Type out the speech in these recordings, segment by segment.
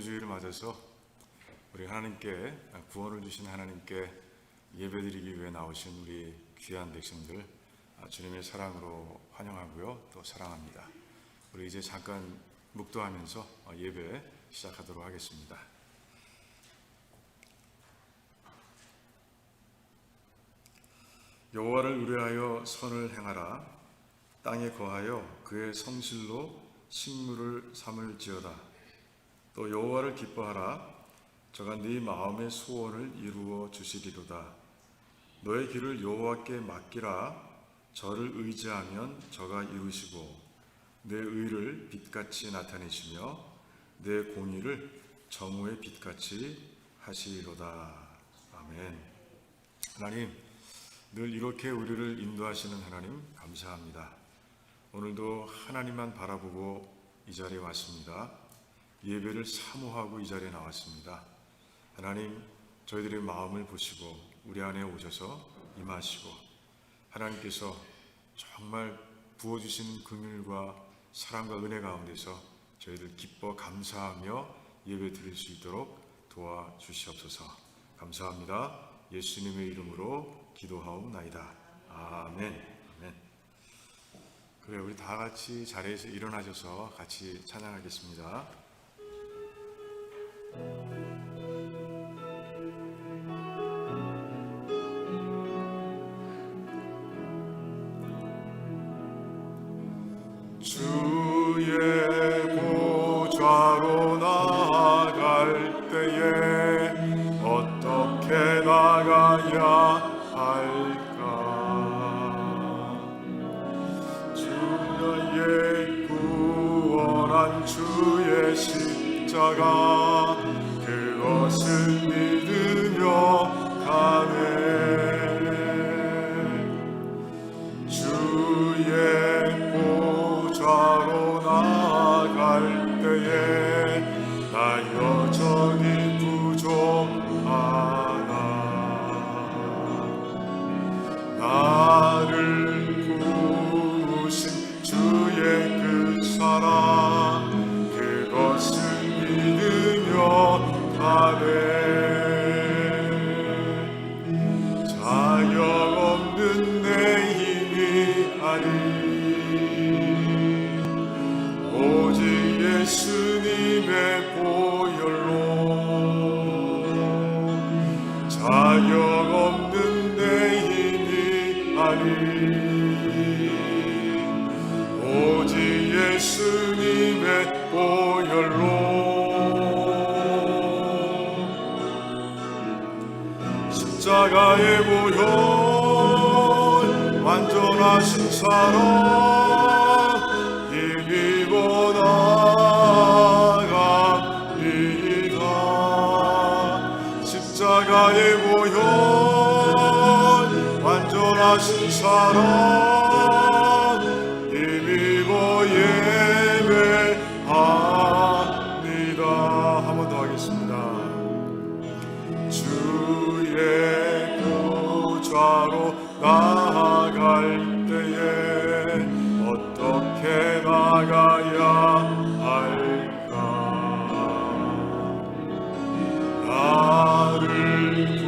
주일을 맞아서 우리 하나님께 구원을 주신 하나님께 예배드리기 위해 나오신 우리 귀한 백성들 주님의 사랑으로 환영하고요, 또 사랑합니다. 우리 이제 잠깐 묵도하면서 예배 시작하도록 하겠습니다. 여호와를 의뢰하여 선을 행하라. 땅에 거하여 그의 성실로 식물을 삼을지어다. 또 여호와를 기뻐하라. 저가 네 마음의 소원을 이루어 주시리로다. 너의 길을 여호와께 맡기라. 저를 의지하면 저가 이루시고 내 의를 빛같이 나타내시며 내 공의를 정오의 빛같이 하시리로다. 아멘. 하나님, 늘 이렇게 우리를 인도하시는 하나님 감사합니다. 오늘도 하나님만 바라보고 이 자리에 왔습니다. 예배를 사모하고 이 자리에 나왔습니다. 하나님, 저희들의 마음을 보시고 우리 안에 오셔서 임하시고 하나님께서 정말 부어주시는 긍휼과 사랑과 은혜 가운데서 저희들 기뻐 감사하며 예배 드릴 수 있도록 도와주시옵소서. 감사합니다. 예수님의 이름으로 기도하옵나이다. 아멘. 아멘. 그래, 우리 다 같이 자리에서 일어나셔서 같이 찬양하겠습니다. 주의 보좌로 나아갈 때에 어떻게 나가야 할까? 주의 구원한 주의 십자가 그것을 믿으며 가네. 주의 보좌로 나아갈 때에 나 여전히 부족하나. 나를 부으신 주의 그 사랑 그것을 믿으며 가네. 자격 없는 내 힘이 아니 오직 예수님의 보혈로 자격 없는 내 힘이 아니 오직 예수님의 보혈로 십자가의 보혈 완전하신 사랑 힘입어 나갑니다. 십자가의 보혈 완전하신 사랑 힘입어 예배합니다. 한 번 더 하겠습니다. 주의 보좌로 나아갈 때에 어떻게 나가야 할까? 나를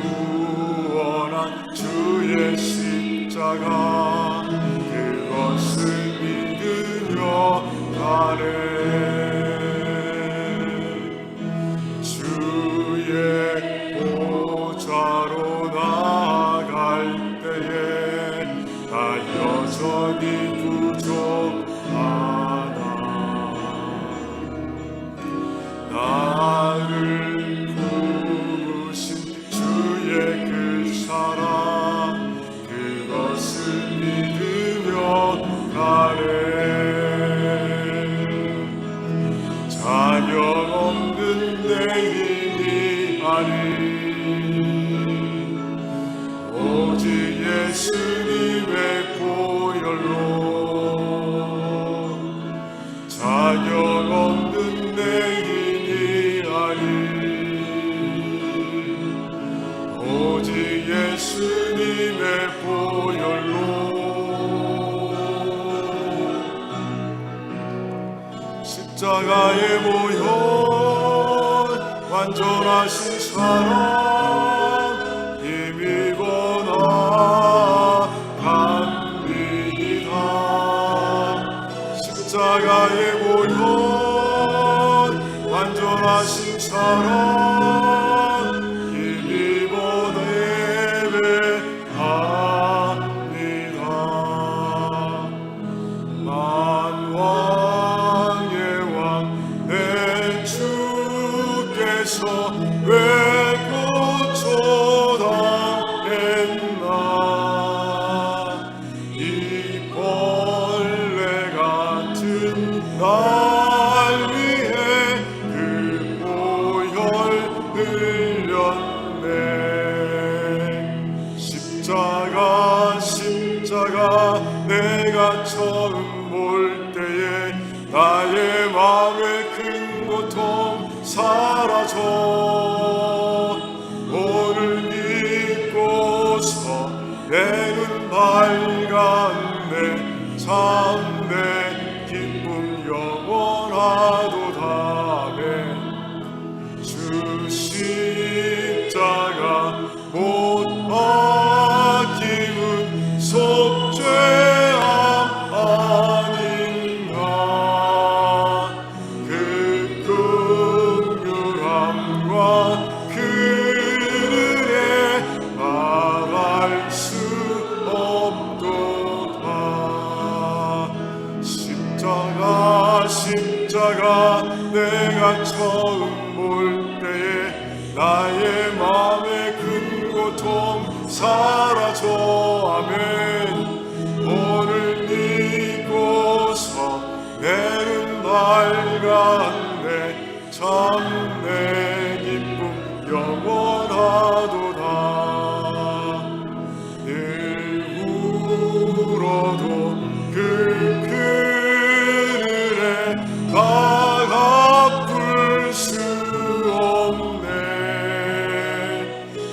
구원한 주의 십자가 그것을 믿으며 가네. 주의 보좌로 나아갈 때에 나 여전히 부족하나. 나를 부으신 주의 그 사랑 그것을 믿으며 가네. 자격 없는 내 힘이 아니 오직 예수님의 보혈로 자격 없는 내 힘이 아니 오직 예수님의 보혈로 십자가의 보혈 완전하신 사랑 힘입어 나갑니다. 십자가의 보혈 완전하신 사랑 힘입어 예배합니다. 만왕의 왕 내 주께서 왜 고초당했나. 이 벌레 같은 날 위해 그 보혈 흘렸네. 십자가 내가 처음 볼 때에 나의 마음의 큰 고통 사라져. 오늘 믿고서 내 눈 밝았네. 참내 기쁨 영원하도다. 주 십자가 못 박힘은 속죄함 아닌가. 그 긍휼함과 그 은혜 말할 수 없도다. 십자가 내가 처음 볼 때에 나의 마음의 큰 고통 사라져. 아멘. 오늘 믿고서 내 눈 밝았네. 참내 기쁨 영원하도다. 늘 울어도 그 그늘에 다 갚을 수 없네.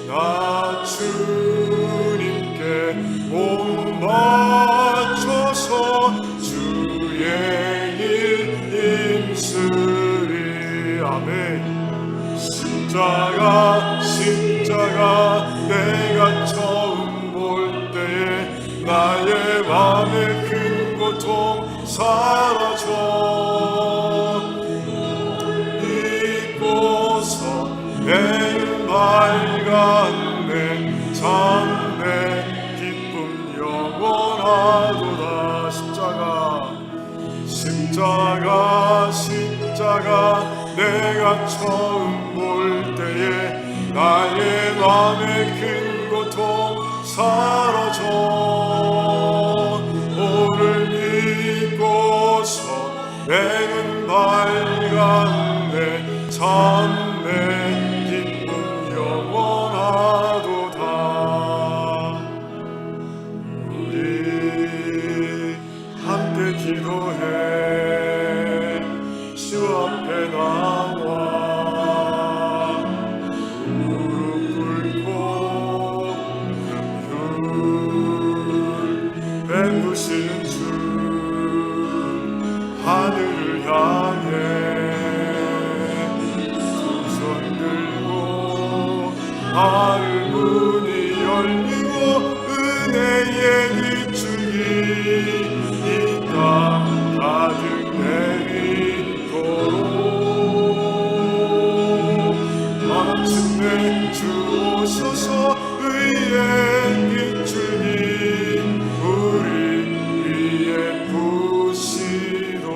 나 주님께 몸 바쳐서 주의 일 힘쓰리. 아멘. 십자가 내가 처음 볼 때에 나의 마음의 큰 고통 사라져. 믿고서 내 눈 밝았네. 참내 기쁨 영원하도다. 십자가 내가 처음 볼 때에 나의 마음의 큰 고통 사라져. 오늘 믿고서 내 눈 밝았네. 참내 기쁨 영원하도다. 우리 함께 기도해. 주 앞에 나와 무릎 꿇고 긍휼 베푸시는 주 하늘을 향해 두 손 들고 하늘 문이 열리고 은혜의 비추기 이 땅 가득 내리도록 마침내 주 오셔서 의의 비추기 우리 위에 부시도록.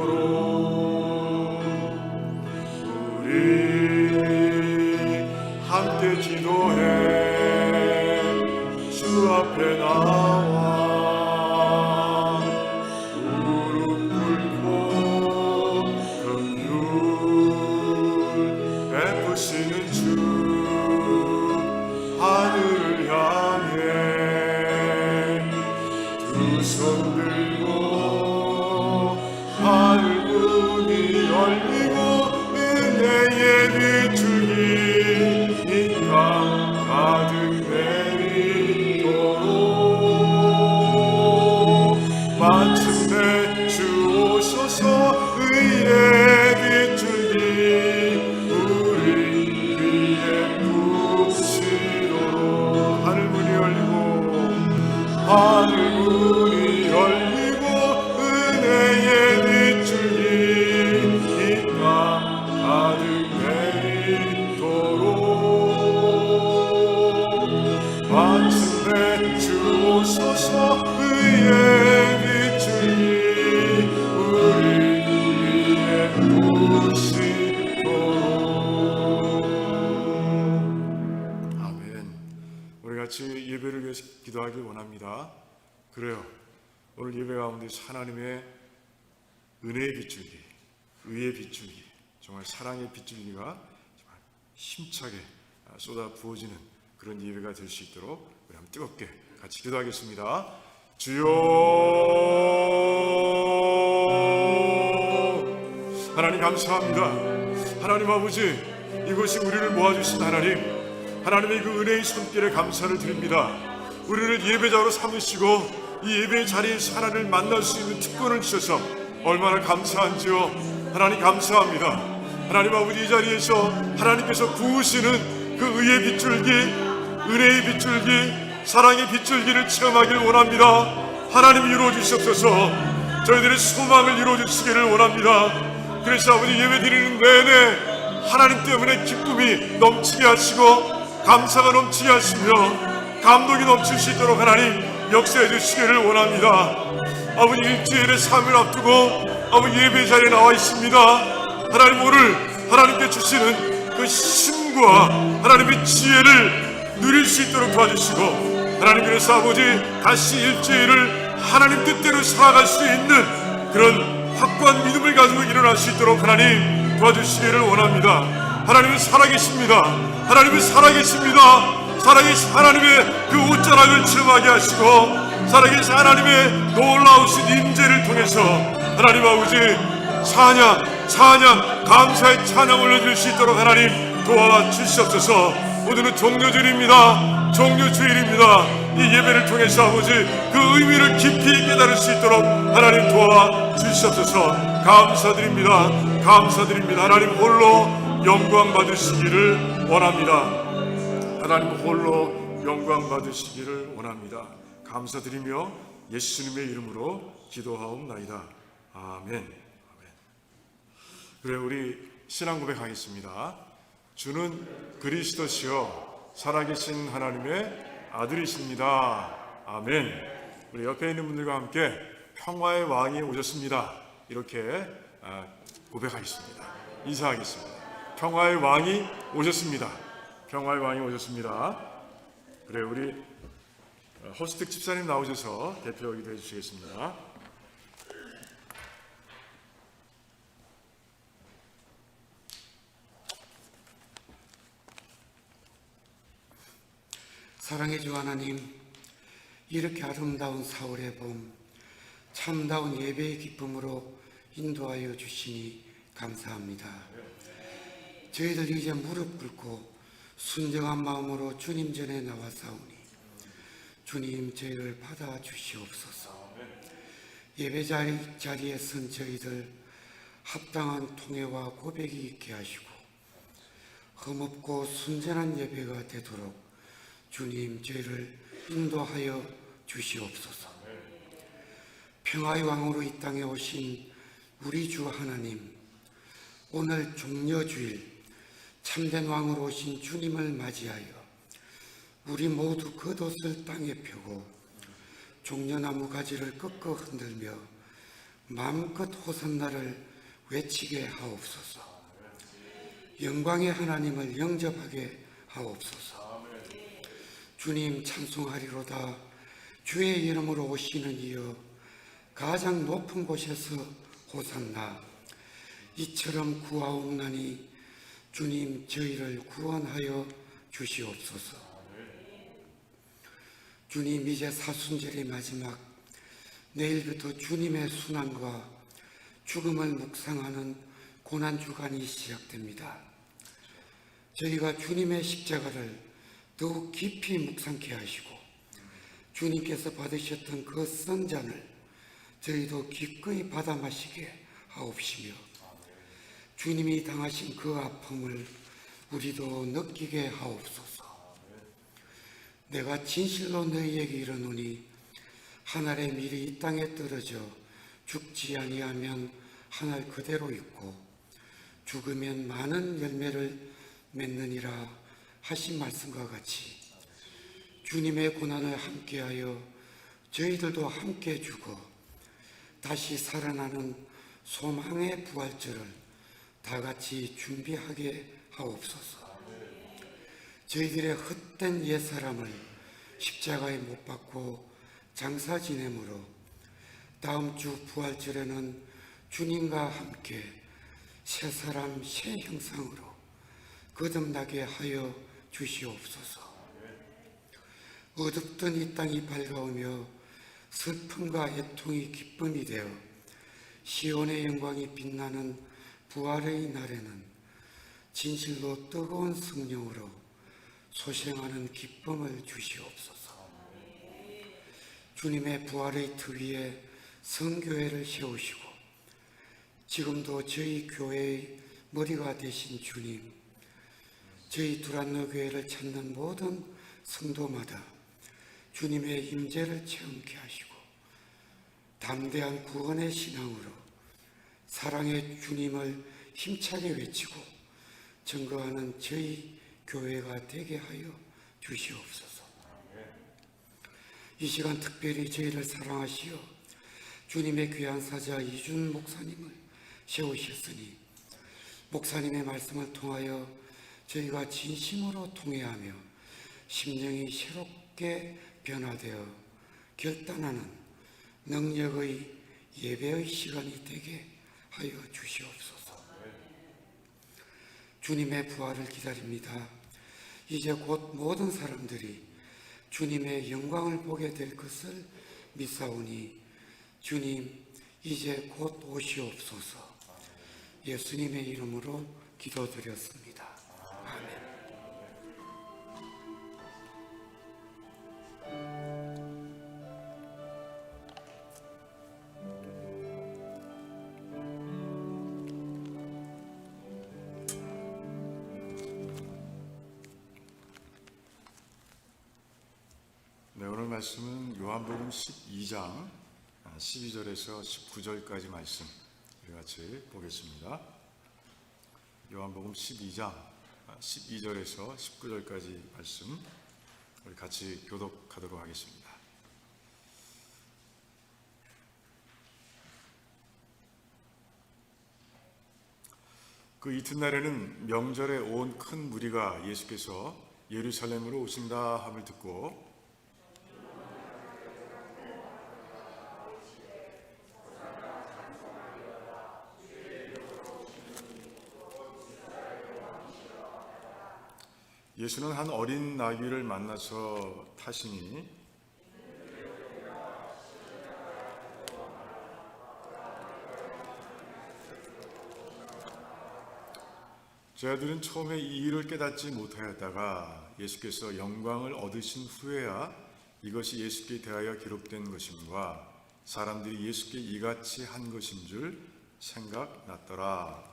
우리 함께 기도해. 주 앞에 나와 베푸시는 주 하늘을 향해 두 손 들고 하늘 문이 열리고 은혜의 비추기 이 땅 가득 내리도록 마침내 주 오셔서 의의 비추기 우리 오늘 예배 가운데서 하나님의 은혜의 빗줄기, 의의 빗줄기, 정말 사랑의 빗줄기가 정말 힘차게 쏟아 부어지는 그런 예배가 될 수 있도록 우리 한번 뜨겁게 같이 기도하겠습니다. 주여, 하나님 감사합니다. 하나님 아버지, 이곳이 우리를 모아주신 하나님의 그 은혜의 손길에 감사를 드립니다. 우리를 예배자로 삼으시고 이 예배의 자리에서 하나님을 만날 수 있는 특권을 주셔서 얼마나 감사한지요. 하나님 감사합니다. 하나님 아버지, 이 자리에서 하나님께서 부으시는 그 의의 빗줄기, 은혜의 빗줄기, 사랑의 빗줄기를 체험하기를 원합니다. 하나님 이루어 주시옵소서. 저희들의 소망을 이루어 주시기를 원합니다. 그래서 아버지, 예배 드리는 내내 하나님 때문에 기쁨이 넘치게 하시고 감사가 넘치게 하시며 감동이 넘칠 수 있도록 하나님 역사해 주시기를 원합니다. 아버지, 일주일의 삶을 앞두고 아버지 예배 자리에 나와 있습니다. 하나님, 오늘 하나님께 주시는 그 힘과 하나님의 지혜를 누릴 수 있도록 도와주시고, 하나님, 그래서 아버지 다시 일주일을 하나님 뜻대로 살아갈 수 있는 그런 확고한 믿음을 가지고 일어날 수 있도록 하나님 도와주시기를 원합니다. 하나님은 살아계십니다. 하나님은 살아계십니다. 살아계신 하나님의 그 옷자락을 체험하게 하시고, 살아계신 하나님의 놀라우신 임재를 통해서 하나님 아버지 찬양 감사의 찬양 올려줄 수 있도록 하나님 도와주시옵소서. 오늘은 종료주일입니다. 종료주일입니다. 이 예배를 통해서 아버지 그 의미를 깊이 깨달을 수 있도록 하나님 도와주시옵소서. 감사드립니다. 감사드립니다. 하나님 홀로 영광 받으시기를 원합니다. 하나님 홀로 영광 받으시기를 원합니다. 감사드리며 예수님의 이름으로 기도하옵나이다. 아멘. 그래, 우리 신앙 고백하겠습니다. 주는 그리스도시요 살아계신 하나님의 아들이십니다. 아멘. 우리 옆에 있는 분들과 함께 평화의 왕이 오셨습니다. 이렇게 고백하겠습니다. 인사하겠습니다. 평화의 왕이 오셨습니다. 평화의 왕이 오셨습니다. 그래, 우리 호스트 집사님 나오셔서 대표 기도해 주시겠습니다. 사랑의 주 하나님, 이렇게 아름다운 4월의 봄, 참다운 예배의 기쁨으로 인도하여 주시니 감사합니다. 저희들 이제 무릎 꿇고 순정한 마음으로 주님 전에 나와사오니 주님, 저희를 받아주시옵소서. 예배 자리에 선 저희들 합당한 통회와 고백이 있게 하시고 흠없고 순전한 예배가 되도록 주님, 저희를 인도하여 주시옵소서. 평화의 왕으로 이 땅에 오신 우리 주 하나님, 오늘 종려주일 참된 왕으로 오신 주님을 맞이하여 우리 모두 겉옷을 땅에 펴고 종려나무 가지를 꺾어 흔들며 마음껏 호산나를 외치게 하옵소서. 영광의 하나님을 영접하게 하옵소서. 주님, 찬송하리로다. 주의 이름으로 오시는 이여 가장 높은 곳에서 호산나. 이처럼 구하옵나니 주님, 저희를 구원하여 주시옵소서. 주님, 이제 사순절의 마지막, 내일부터 주님의 순환과 죽음을 묵상하는 고난주간이 시작됩니다. 저희가 주님의 십자가를 더욱 깊이 묵상케 하시고 주님께서 받으셨던 그 선잔을 저희도 기꺼이 받아 마시게 하옵시며 주님이 당하신 그 아픔을 우리도 느끼게 하옵소서. 내가 진실로 너희에게 이르노니 하늘의 밀이 이 땅에 떨어져 죽지 아니하면 하늘 그대로 있고 죽으면 많은 열매를 맺느니라 하신 말씀과 같이 주님의 고난을 함께하여 저희들도 함께 죽어 다시 살아나는 소망의 부활절을 다 같이 준비하게 하옵소서. 저희들의 헛된 옛사람을 십자가에 못 박고 장사 지내므로 다음 주 부활절에는 주님과 함께 새 사람 새 형상으로 거듭나게 하여 주시옵소서. 어둡던 이 땅이 밝아오며 슬픔과 애통이 기쁨이 되어 시온의 영광이 빛나는 부활의 날에는 진실로 뜨거운 성령으로 소생하는 기쁨을 주시옵소서. 주님의 부활의 터 위에 성교회를 세우시고 지금도 저희 교회의 머리가 되신 주님, 저희 두란노 교회를 찾는 모든 성도마다 주님의 임재를 체험케 하시고 담대한 구원의 신앙으로 사랑의 주님을 힘차게 외치고 증거하는 저희 교회가 되게 하여 주시옵소서. 이 시간 특별히 저희를 사랑하시어 주님의 귀한 사자 이준 목사님을 세우셨으니 목사님의 말씀을 통하여 저희가 진심으로 통회하며 심령이 새롭게 변화되어 결단하는 능력의 예배의 시간이 되게 하여 주시옵소서. 주님의 부활을 기다립니다. 이제 곧 모든 사람들이 주님의 영광을 보게 될 것을 믿사오니 주님 이제 곧 오시옵소서. 예수님의 이름으로 기도드렸습니다. 아멘. 네, 오늘 말씀은 요한복음 12장 12절에서 19절까지 말씀 우리 같이 보겠습니다. 요한복음 12장 12절에서 19절까지 말씀 우리 같이 교독하도록 하겠습니다. 그 이튿날에는 명절에 온 큰 무리가 예수께서 예루살렘으로 오신다 함을 듣고 예수는 한 어린 나귀를 만나서 타시니 제자들은 처음에 이 일을 깨닫지 못하였다가 예수께서 영광을 얻으신 후에야 이것이 예수께 대하여 기록된 것임과 사람들이 예수께 이같이 한 것인 줄 생각났더라.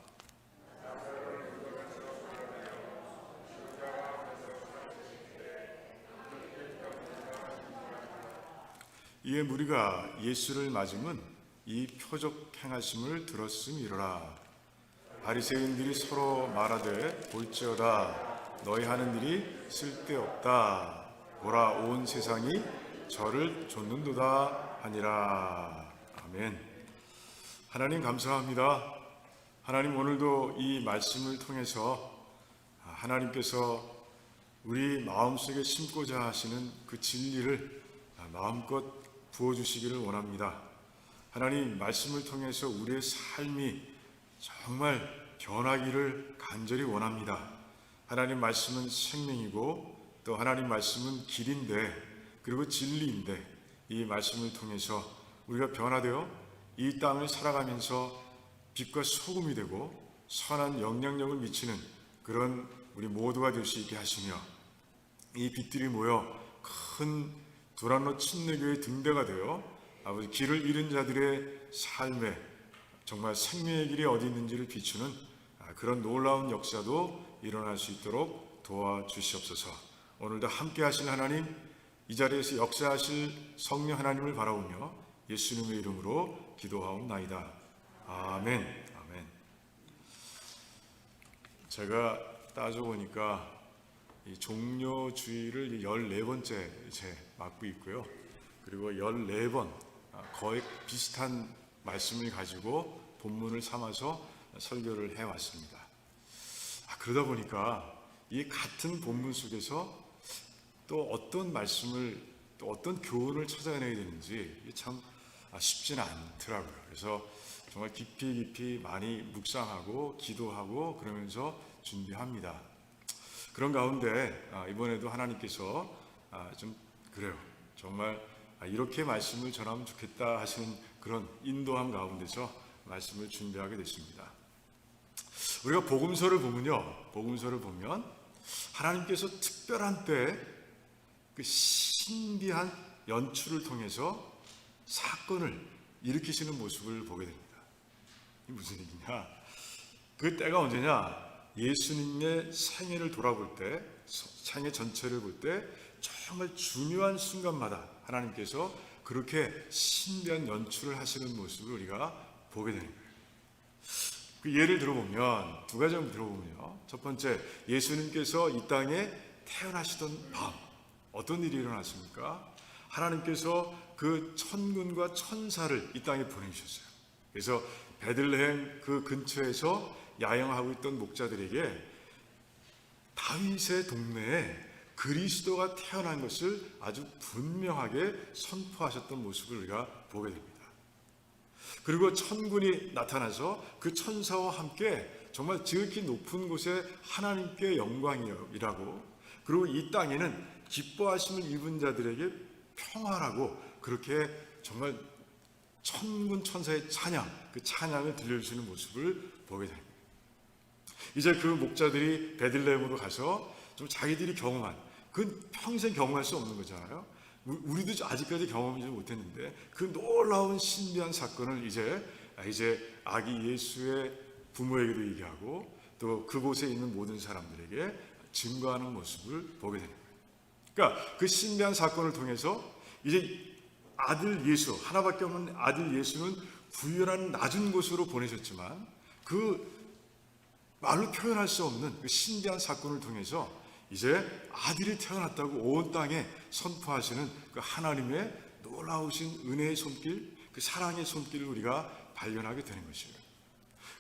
이에 무리가 예수를 맞으면 이 표적 행하심을 들었음이로라. 바리새인들이 서로 말하되 볼지어다 너희 하는 일이 쓸데없다. 보라 온 세상이 저를 좇는도다 하니라. 아멘. 하나님 감사합니다. 하나님 오늘도 이 말씀을 통해서 하나님께서 우리 마음속에 심고자 하시는 그 진리를 마음껏 부어주시기를 원합니다. 하나님 말씀을 통해서 우리의 삶이 정말 변하기를 간절히 원합니다. 하나님 말씀은 생명이고 또 하나님 말씀은 길인데 그리고 진리인데 이 말씀을 통해서 우리가 변화되어 이 땅을 살아가면서 빛과 소금이 되고 선한 영향력을 미치는 그런 우리 모두가 될 수 있게 하시며 이 빛들이 모여 큰 두란노 침례교의 등대가 되어 아버지 길을 잃은 자들의 삶에 정말 생명의 길이 어디 있는지를 비추는 그런 놀라운 역사도 일어날 수 있도록 도와주시옵소서. 오늘도 함께 하실 하나님, 이 자리에서 역사하실 성령 하나님을 바라보며 예수님의 이름으로 기도하옵나이다. 아멘. 아멘. 제가 따져보니까 이 종료주의를 14번째 이제 맡고 있고요. 그리고 14번 거의 비슷한 말씀을 가지고 본문을 삼아서 설교를 해왔습니다. 그러다 보니까 이 같은 본문 속에서 또 어떤 말씀을 또 어떤 교훈을 찾아내야 되는지 참 쉽지는 않더라고요. 그래서 정말 깊이 많이 묵상하고 기도하고 그러면서 준비합니다. 그런 가운데 이번에도 하나님께서 좀 그래요. 정말 이렇게 말씀을 전하면 좋겠다 하시는 그런 인도함 가운데서 말씀을 준비하게 됐습니다. 우리가 복음서를 보면 하나님께서 특별한 때 그 신비한 연출을 통해서 사건을 일으키시는 모습을 보게 됩니다. 이 무슨 얘기냐? 그 때가 언제냐? 예수님의 생애를 돌아볼 때, 생애 전체를 볼 때 정말 중요한 순간마다 하나님께서 그렇게 신비한 연출을 하시는 모습을 우리가 보게 되는 거예요. 그 예를 들어보면 두 가지 들어보면요. 첫 번째, 예수님께서 이 땅에 태어나시던 밤 어떤 일이 일어났습니까? 하나님께서 그 천군과 천사를 이 땅에 보내주셨어요. 그래서 베들레헴 그 근처에서 야영하고 있던 목자들에게 다윗의 동네에 그리스도가 태어난 것을 아주 분명하게 선포하셨던 모습을 우리가 보게 됩니다. 그리고 천군이 나타나서 그 천사와 함께 정말 지극히 높은 곳에 하나님께 영광이라고, 그리고 이 땅에는 기뻐하심을 입은 자들에게 평화라고, 그렇게 정말 천군 천사의 찬양, 그 찬양을 들려주시는 모습을 보게 됩니다. 이제 그 목자들이 베들레헴으로 가서 좀 자기들이 경험한, 그 평생 경험할 수 없는 거잖아요. 우리도 아직까지 경험하지 못했는데 그 놀라운 신비한 사건을 이제 아기 예수의 부모에게도 얘기하고 또 그곳에 있는 모든 사람들에게 증거하는 모습을 보게 되는 거예요. 그러니까 그 신비한 사건을 통해서 이제 아들 예수, 하나밖에 없는 아들 예수는 구별한 낮은 곳으로 보내셨지만 그 말로 표현할 수 없는 그 신비한 사건을 통해서 이제 아들이 태어났다고 온 땅에 선포하시는 그 하나님의 놀라우신 은혜의 손길, 그 사랑의 손길을 우리가 발견하게 되는 것이에요.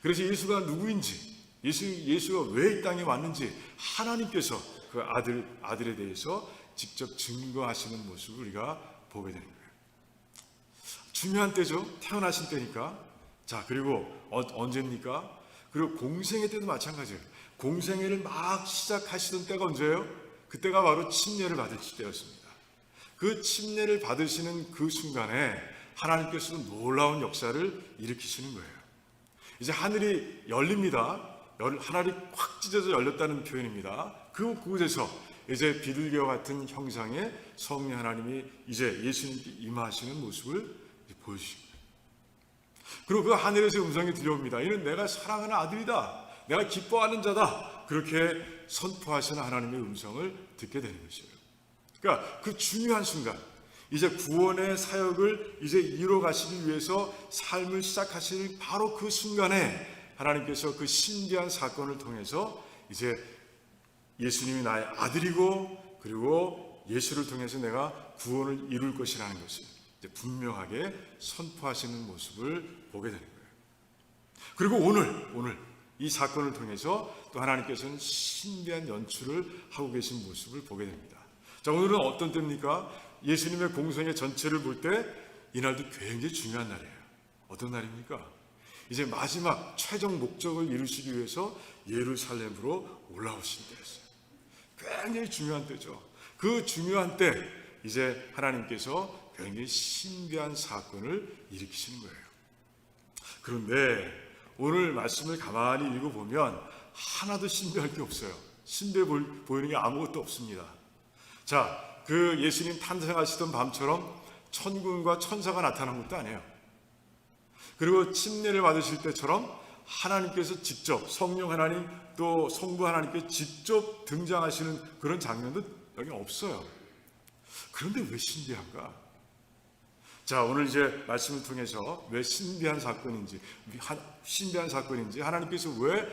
그래서 예수가 누구인지, 예수가 왜 이 땅에 왔는지 하나님께서 그 아들에 대해서 직접 증거하시는 모습을 우리가 보게 되는 거예요. 중요한 때죠. 태어나신 때니까. 자, 그리고 언제입니까? 그리고 공생애 때도 마찬가지예요. 공생애를 막 시작하시던 때가 언제예요? 그때가 바로 침례를 받을 때였습니다. 그 침례를 받으시는 그 순간에 하나님께서도 놀라운 역사를 일으키시는 거예요. 이제 하늘이 열립니다. 하늘이 확 찢어져 열렸다는 표현입니다. 그곳에서 이제 비둘기와 같은 형상의 성령 하나님이 이제 예수님께 임하시는 모습을 보여주십니다. 그리고 그 하늘에서 음성이 들려옵니다. 이는 내가 사랑하는 아들이다. 내가 기뻐하는 자다. 그렇게 선포하시는 하나님의 음성을 듣게 되는 것이에요. 그러니까 그 중요한 순간, 이제 구원의 사역을 이제 이뤄가시기 위해서 삶을 시작하시는 바로 그 순간에 하나님께서 그 신비한 사건을 통해서 이제 예수님이 나의 아들이고 그리고 예수를 통해서 내가 구원을 이룰 것이라는 것을 이제 분명하게 선포하시는 모습을 보게 되는 거예요. 그리고 오늘 이 사건을 통해서 또 하나님께서는 신비한 연출을 하고 계신 모습을 보게 됩니다. 자, 오늘은 어떤 때입니까? 예수님의 공생애 전체를 볼 때 이날도 굉장히 중요한 날이에요. 어떤 날입니까? 이제 마지막 최종 목적을 이루시기 위해서 예루살렘으로 올라오신 때였어요. 굉장히 중요한 때죠. 그 중요한 때 이제 하나님께서 굉장히 신비한 사건을 일으키시는 거예요. 그런데 오늘 말씀을 가만히 읽어보면 하나도 신비할 게 없어요. 신비해 보이는 게 아무것도 없습니다. 자, 그 예수님 탄생하시던 밤처럼 천군과 천사가 나타난 것도 아니에요. 그리고 침례를 받으실 때처럼 하나님께서 직접, 성령 하나님 또 성부 하나님께 직접 등장하시는 그런 장면도 여기 없어요. 그런데 왜 신비한가? 자, 오늘 이제 말씀을 통해서 왜 신비한 사건인지 하나님께서 왜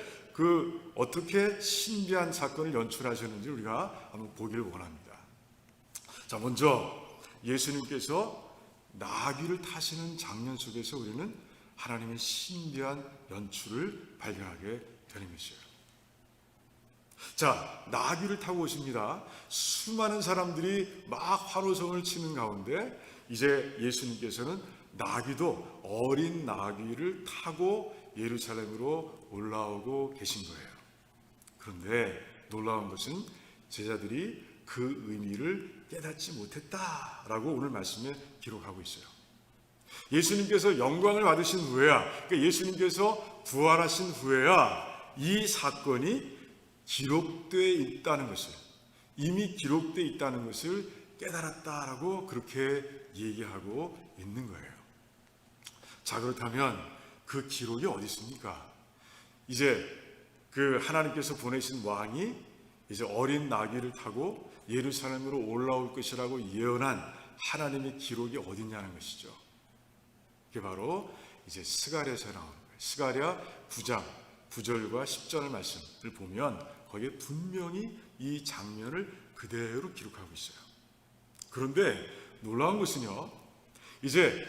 어떻게 신비한 사건을 연출하셨는지 우리가 한번 보기를 원합니다. 자, 먼저 예수님께서 나귀를 타시는 장면 속에서 우리는 하나님의 신비한 연출을 발견하게 되는 것이에요. 자, 나귀를 타고 오십니다. 수많은 사람들이 막 환호성을 치는 가운데 이제 예수님께서는 나귀도 어린 나귀를 타고 예루살렘으로 올라오고 계신 거예요. 그런데 놀라운 것은 제자들이 그 의미를 깨닫지 못했다라고 오늘 말씀에 기록하고 있어요. 예수님께서 영광을 받으신 후에야, 그러니까 예수님께서 부활하신 후에야 이 사건이 기록되어 있다는 것을, 이미 기록되어 있다는 것을 깨달았다라고 그렇게 얘기하고 있는 거예요. 자, 그렇다면 그 기록이 어디 있습니까? 이제 그 하나님께서 보내신 왕이 이제 어린 나귀를 타고 예루살렘으로 올라올 것이라고 예언한 하나님의 기록이 어디 있냐는 것이죠. 그게 바로 이제 스가랴에서 나오는 거예요. 스가랴 9장 9절과 10절 말씀을 보면 거기에 분명히 이 장면을 그대로 기록하고 있어요. 그런데 놀라운 것은요, 이제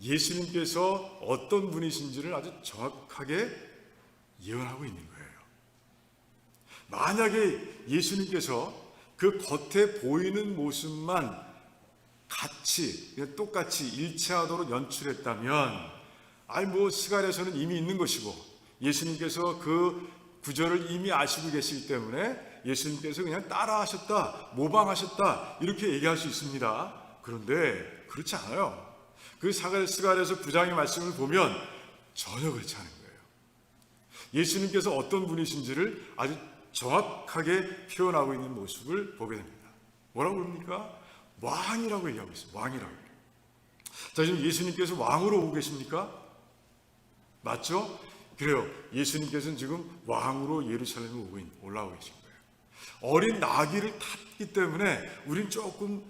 예수님께서 어떤 분이신지를 아주 정확하게 예언하고 있는 거예요. 만약에 예수님께서 그 겉에 보이는 모습만 같이, 똑같이 일치하도록 연출했다면, 스가랴에서는 이미 있는 것이고, 예수님께서 그 구절을 이미 아시고 계시기 때문에 예수님께서 그냥 따라하셨다, 모방하셨다, 이렇게 얘기할 수 있습니다. 그런데 그렇지 않아요. 그 스가랴에서 9장의 말씀을 보면 전혀 그렇지 않은 거예요. 예수님께서 어떤 분이신지를 아주 정확하게 표현하고 있는 모습을 보게 됩니다. 뭐라고 그럽니까? 왕이라고 얘기하고 있어요. 왕이라고. 자, 지금 예수님께서 왕으로 오고 계십니까? 맞죠? 그래요. 예수님께서는 지금 왕으로 예루살렘에 올라오고 계신 거예요. 어린 나귀를 탔기 때문에 우린 조금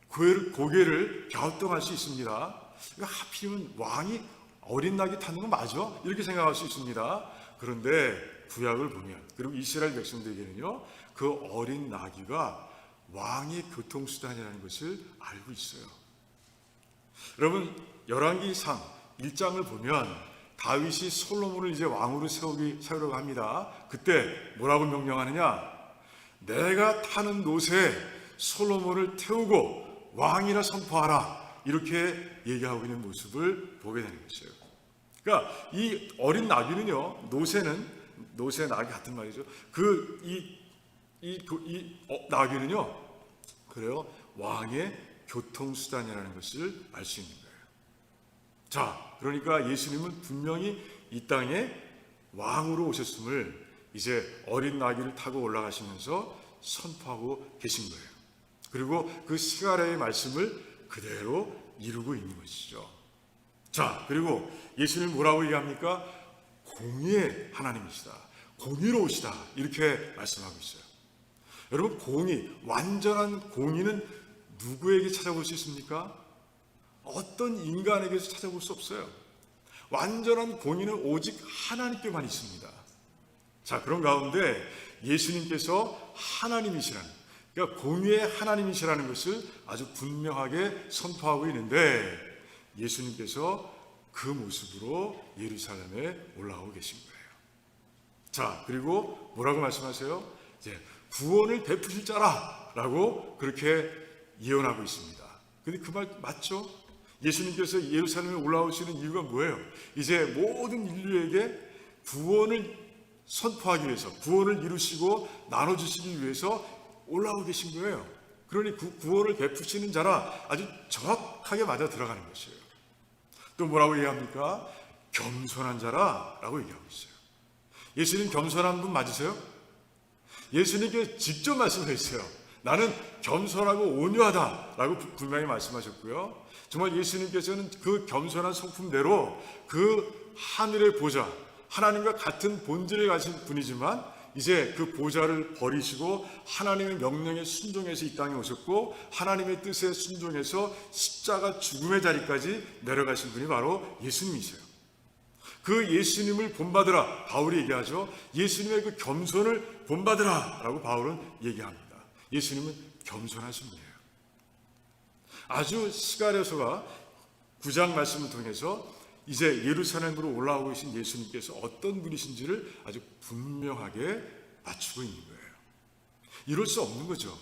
고개를 갸우뚱할 수 있습니다. 하필이면 왕이 어린 나귀 타는 건 맞아? 이렇게 생각할 수 있습니다. 그런데 구약을 보면, 그리고 이스라엘 백성들에게는요, 그 어린 나귀가 왕의 교통수단이라는 것을 알고 있어요. 여러분, 열왕기상 1장을 보면 다윗이 솔로몬을 이제 왕으로 세우려고 합니다. 그때 뭐라고 명령하느냐? 내가 타는 노새에 솔로몬을 태우고 왕이라 선포하라, 이렇게 얘기하고 있는 모습을 보게 되는 것이에요. 그러니까 이 어린 나귀는요, 노새 나귀 같은 말이죠. 나귀는요, 그래요, 왕의 교통수단이라는 것을 알 수 있는 거예요. 자, 그러니까 예수님은 분명히 이 땅에 왕으로 오셨음을 이제 어린 나귀를 타고 올라가시면서 선포하고 계신 거예요. 그리고 그 스가랴의 말씀을 그대로 이루고 있는 것이죠. 자, 그리고 예수님은 뭐라고 얘기합니까? 공의의 하나님이시다, 공의로우시다, 이렇게 말씀하고 있어요. 여러분, 완전한 공의는 누구에게 찾아볼 수 있습니까? 어떤 인간에게서 찾아볼 수 없어요. 완전한 공의는 오직 하나님께만 있습니다. 자, 그런 가운데 예수님께서 하나님이시라는, 그러니까 공의의 하나님이시라는 것을 아주 분명하게 선포하고 있는데, 예수님께서 그 모습으로 예루살렘에 올라오고 계신 거예요. 자, 그리고 뭐라고 말씀하세요? 이제 구원을 베푸실 자라라고 그렇게 예언하고 있습니다. 근데 그 말 맞죠? 예수님께서 예루살렘에 올라오시는 이유가 뭐예요? 이제 모든 인류에게 구원을 선포하기 위해서, 구원을 이루시고 나눠주시기 위해서 올라오고 계신 거예요. 그러니 구원을 베푸시는 자라 아주 정확하게 맞아 들어가는 것이에요. 또 뭐라고 얘기합니까? 겸손한 자라라고 얘기하고 있어요. 예수님 겸손한 분 맞으세요? 예수님께 직접 말씀하셨어요. 나는 겸손하고 온유하다라고 분명히 말씀하셨고요. 정말 예수님께서는 그 겸손한 성품대로 그 하늘의 보좌, 하나님과 같은 본질을 가진 분이지만 이제 그 보좌를 버리시고 하나님의 명령에 순종해서 이 땅에 오셨고, 하나님의 뜻에 순종해서 십자가 죽음의 자리까지 내려가신 분이 바로 예수님이세요. 그 예수님을 본받으라, 바울이 얘기하죠. 예수님의 그 겸손을 본받으라 라고 바울은 얘기합니다. 예수님은 겸손하신 분이에요. 아주 스가랴서가 9장 말씀을 통해서 이제 예루살렘으로 올라오고 계신 예수님께서 어떤 분이신지를 아주 분명하게 맞추고 있는 거예요. 이럴 수 없는 거죠.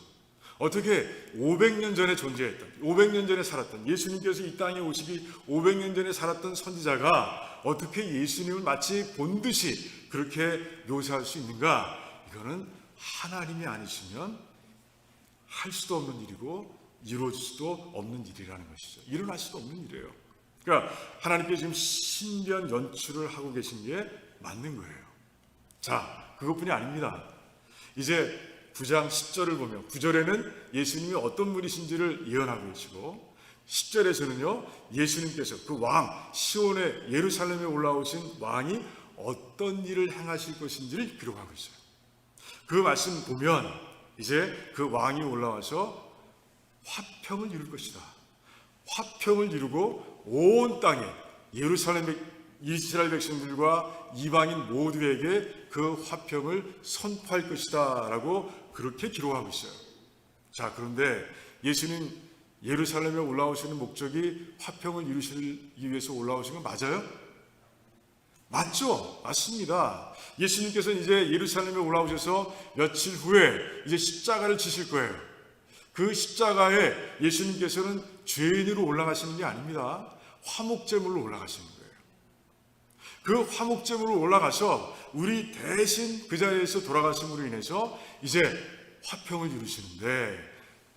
어떻게 500년 전에 존재했던, 500년 전에 살았던, 예수님께서 이 땅에 오시기 500년 전에 살았던 선지자가 어떻게 예수님을 마치 본 듯이 그렇게 묘사할 수 있는가? 이거는 하나님이 아니시면 할 수도 없는 일이고 이루어질 수도 없는 일이라는 것이죠. 일어날 수도 없는 일이에요. 그러니까 하나님께 지금 신비한 연출을 하고 계신 게 맞는 거예요. 자, 그것뿐이 아닙니다. 이제 9장 10절을 보면 9절에는 예수님이 어떤 분이신지를 예언하고 계시고 10절에서는요 예수님께서 그 왕 시온의 예루살렘에 올라오신 왕이 어떤 일을 행하실 것인지를 기록하고 있어요. 그 말씀 보면 이제 그 왕이 올라와서 화평을 이룰 것이다. 화평을 이루고 온 땅에 예루살렘의 이스라엘 백성들과 이방인 모두에게 그 화평을 선포할 것이다 라고 그렇게 기록하고 있어요. 자, 그런데 예수님 예루살렘에 올라오시는 목적이 화평을 이루시기 위해서 올라오신 건 맞아요? 맞죠? 맞습니다. 예수님께서는 이제 예루살렘에 올라오셔서 며칠 후에 이제 십자가를 지실 거예요. 그 십자가에 예수님께서는 죄인으로 올라가시는 게 아닙니다. 화목제물로 올라가시는 거예요. 그 화목제물로 올라가서 우리 대신 그 자리에서 돌아가심으로 인해서 이제 화평을 이루시는데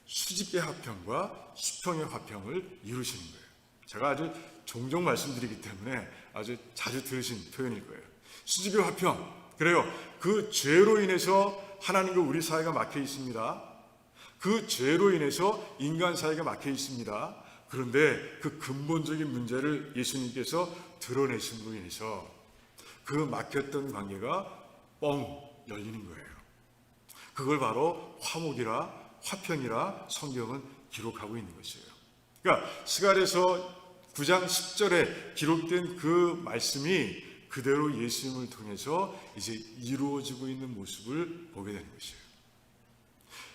수직의 화평과 수평의 화평을 이루시는 거예요. 제가 아주 종종 말씀드리기 때문에 아주 자주 들으신 표현일 거예요. 수직의 화평. 그래요. 그 죄로 인해서 하나님과 우리 사이가 막혀 있습니다. 그 죄로 인해서 인간 사이가 막혀 있습니다. 그런데 그 근본적인 문제를 예수님께서 드러내심으로 인해서 그 막혔던 관계가 뻥 열리는 거예요. 그걸 바로 화평이라 성경은 기록하고 있는 것이에요. 그러니까 스가랴서 9장 10절에 기록된 그 말씀이 그대로 예수님을 통해서 이제 이루어지고 있는 모습을 보게 되는 것이에요.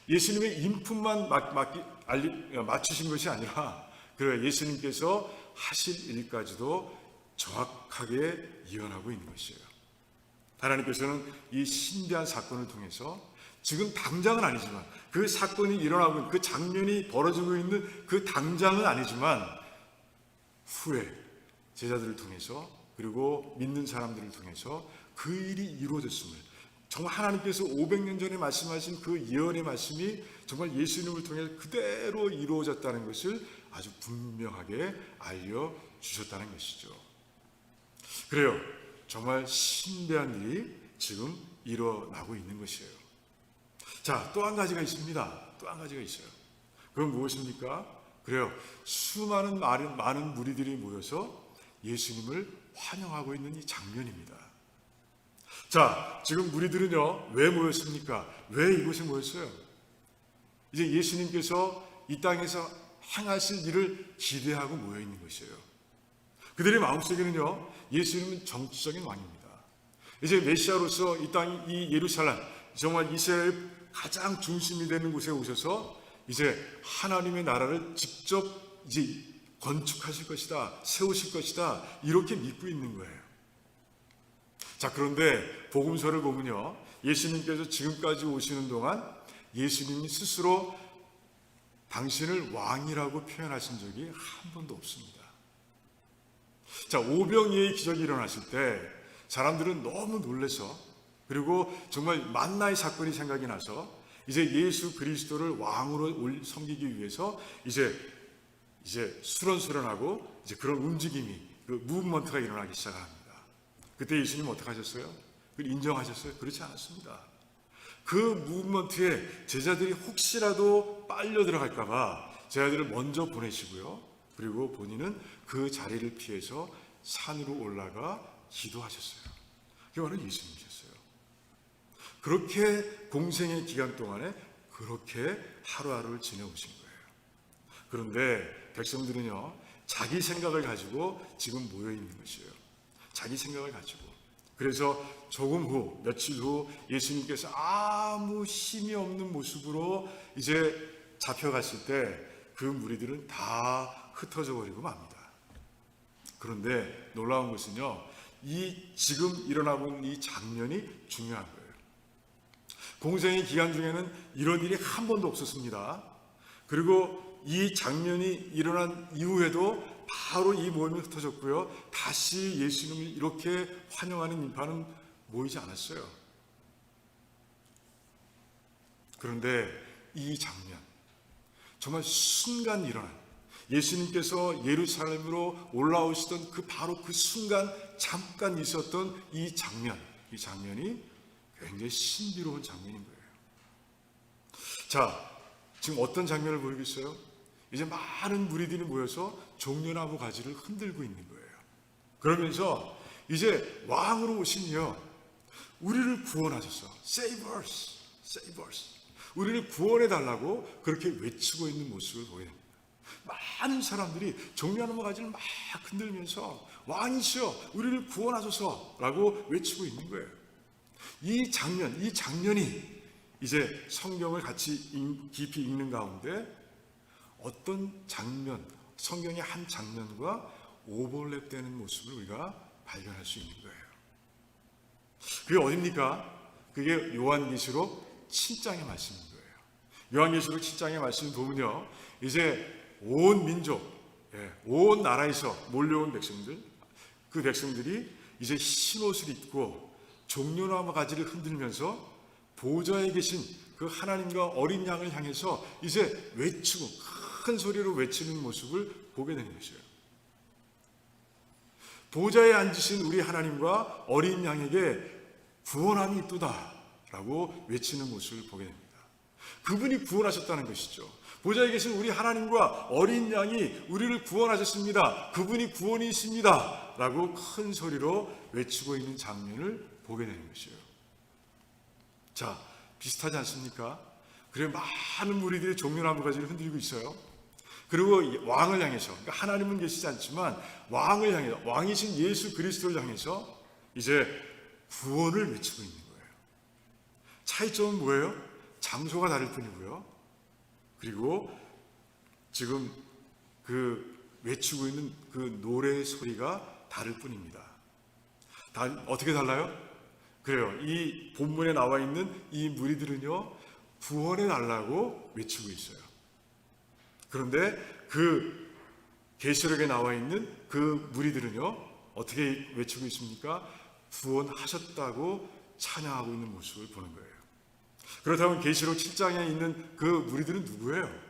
예수님의 인품만 맞추신 것이 아니라 그래 예수님께서 하실 일까지도 정확하게 예언하고 있는 것이에요. 하나님께서는 이 신비한 사건을 통해서 지금 당장은 아니지만 그 사건이 일어나고 있는 그 장면이 벌어지고 있는 그 당장은 아니지만 후에 제자들을 통해서 그리고 믿는 사람들을 통해서 그 일이 이루어졌음을 정말 하나님께서 500년 전에 말씀하신 그 예언의 말씀이 정말 예수님을 통해 그대로 이루어졌다는 것을 아주 분명하게 알려주셨다는 것이죠. 그래요. 정말 신비한 일이 지금 일어나고 있는 것이에요. 자, 또 한 가지가 있습니다. 또 한 가지가 있어요. 그건 무엇입니까? 그래요. 수많은 많은 무리들이 모여서 예수님을 환영하고 있는 이 장면입니다. 자, 지금 무리들은요, 왜 모였습니까? 왜 이곳에 모였어요? 이제 예수님께서 이 땅에서 행하실 일을 기대하고 모여 있는 것이에요. 그들의 마음속에는요, 예수님은 정치적인 왕입니다. 이제 메시아로서 이 땅, 이 예루살렘, 정말 이스라엘 가장 중심이 되는 곳에 오셔서 이제 하나님의 나라를 직접 이제 건축하실 것이다, 세우실 것이다, 이렇게 믿고 있는 거예요. 자, 그런데 복음서를 보면요, 예수님께서 지금까지 오시는 동안 예수님이 스스로 당신을 왕이라고 표현하신 적이 한 번도 없습니다. 자, 오병이어의 기적이 일어났을 때 사람들은 너무 놀라서 그리고 정말 만나의 사건이 생각이 나서 이제 예수 그리스도를 왕으로 섬기기 위해서 이제 수련수련하고 이제 그런 움직임이 그 무브먼트가 일어나기 시작합니다. 그때 예수님 어떻게 하셨어요? 그걸 인정하셨어요? 그렇지 않았습니다. 그 무브먼트에 제자들이 혹시라도 빨려 들어갈까봐 제자들을 먼저 보내시고요. 그리고 본인은 그 자리를 피해서 산으로 올라가 기도하셨어요. 그게 바로 예수님이셨어요. 그렇게 공생의 기간 동안에 그렇게 하루하루를 지내오신 거예요. 그런데 백성들은요, 자기 생각을 가지고 지금 모여 있는 것이에요. 자기 생각을 가지고. 그래서 조금 후, 며칠 후 예수님께서 아무 힘이 없는 모습으로 이제 잡혀갔을 때 그 무리들은 다 흩어져 버리고 맙니다. 그런데 놀라운 것은요, 이 지금 일어나고 있는 이 장면이 중요한 거예요. 공생의 기간 중에는 이런 일이 한 번도 없었습니다. 그리고 이 장면이 일어난 이후에도 바로 이 모임이 흩어졌고요. 다시 예수님을 이렇게 환영하는 인파는 모이지 않았어요. 그런데 이 장면, 정말 순간 일어난, 예수님께서 예루살렘으로 올라오시던 바로 그 순간 잠깐 있었던 이 장면이 굉장히 신비로운 장면인 거예요. 자, 지금 어떤 장면을 보이고 있어요? 이제 많은 무리들이 모여서 종려나무 가지를 흔들고 있는 거예요. 그러면서 이제 왕으로 오시니요, 우리를 구원하셔서 Save us, Save us, 우리를 구원해 달라고 그렇게 외치고 있는 모습을 보여요. 많은 사람들이 종려나무 가지를 막 흔들면서 왕이시여 우리를 구원하소서 라고 외치고 있는 거예요. 이 장면이 이제 성경을 같이 깊이 읽는 가운데 어떤 장면, 성경의 한 장면과 오버랩되는 모습을 우리가 발견할 수 있는 거예요. 그게 어딥니까? 그게 요한계시록 7장의 말씀인 거예요. 요한계시록 7장의 말씀을 보면요, 이제 온 민족, 온 나라에서 몰려온 백성들, 그 백성들이 이제 흰옷을 입고 종려나무 가지를 흔들면서 보좌에 계신 그 하나님과 어린 양을 향해서 이제 외치고 큰 소리로 외치는 모습을 보게 되는 것이에요. 보좌에 앉으신 우리 하나님과 어린 양에게 구원함이 있도다 라고 외치는 모습을 보게 됩니다. 그분이 구원하셨다는 것이죠. 보좌에 계신 우리 하나님과 어린 양이 우리를 구원하셨습니다. 그분이 구원이십니다 라고 큰 소리로 외치고 있는 장면을 보게 되는 것이에요. 자, 비슷하지 않습니까? 그래, 많은 무리들이 종려나무 가지를 흔들고 있어요. 그리고 왕을 향해서, 그러니까 하나님은 계시지 않지만 왕을 향해서, 왕이신 예수 그리스도를 향해서 이제 구원을 외치고 있는 거예요. 차이점은 뭐예요? 장소가 다를 뿐이고요. 그리고 지금 그 외치고 있는 그 노래의 소리가 다를 뿐입니다. 어떻게 달라요? 그래요. 이 본문에 나와 있는 이 무리들은요, 구원해 달라고 외치고 있어요. 그런데 그 계시록에 나와 있는 그 무리들은요, 어떻게 외치고 있습니까? 구원하셨다고 찬양하고 있는 모습을 보는 거예요. 그렇다면 계시록 7장에 있는 그 무리들은 누구예요?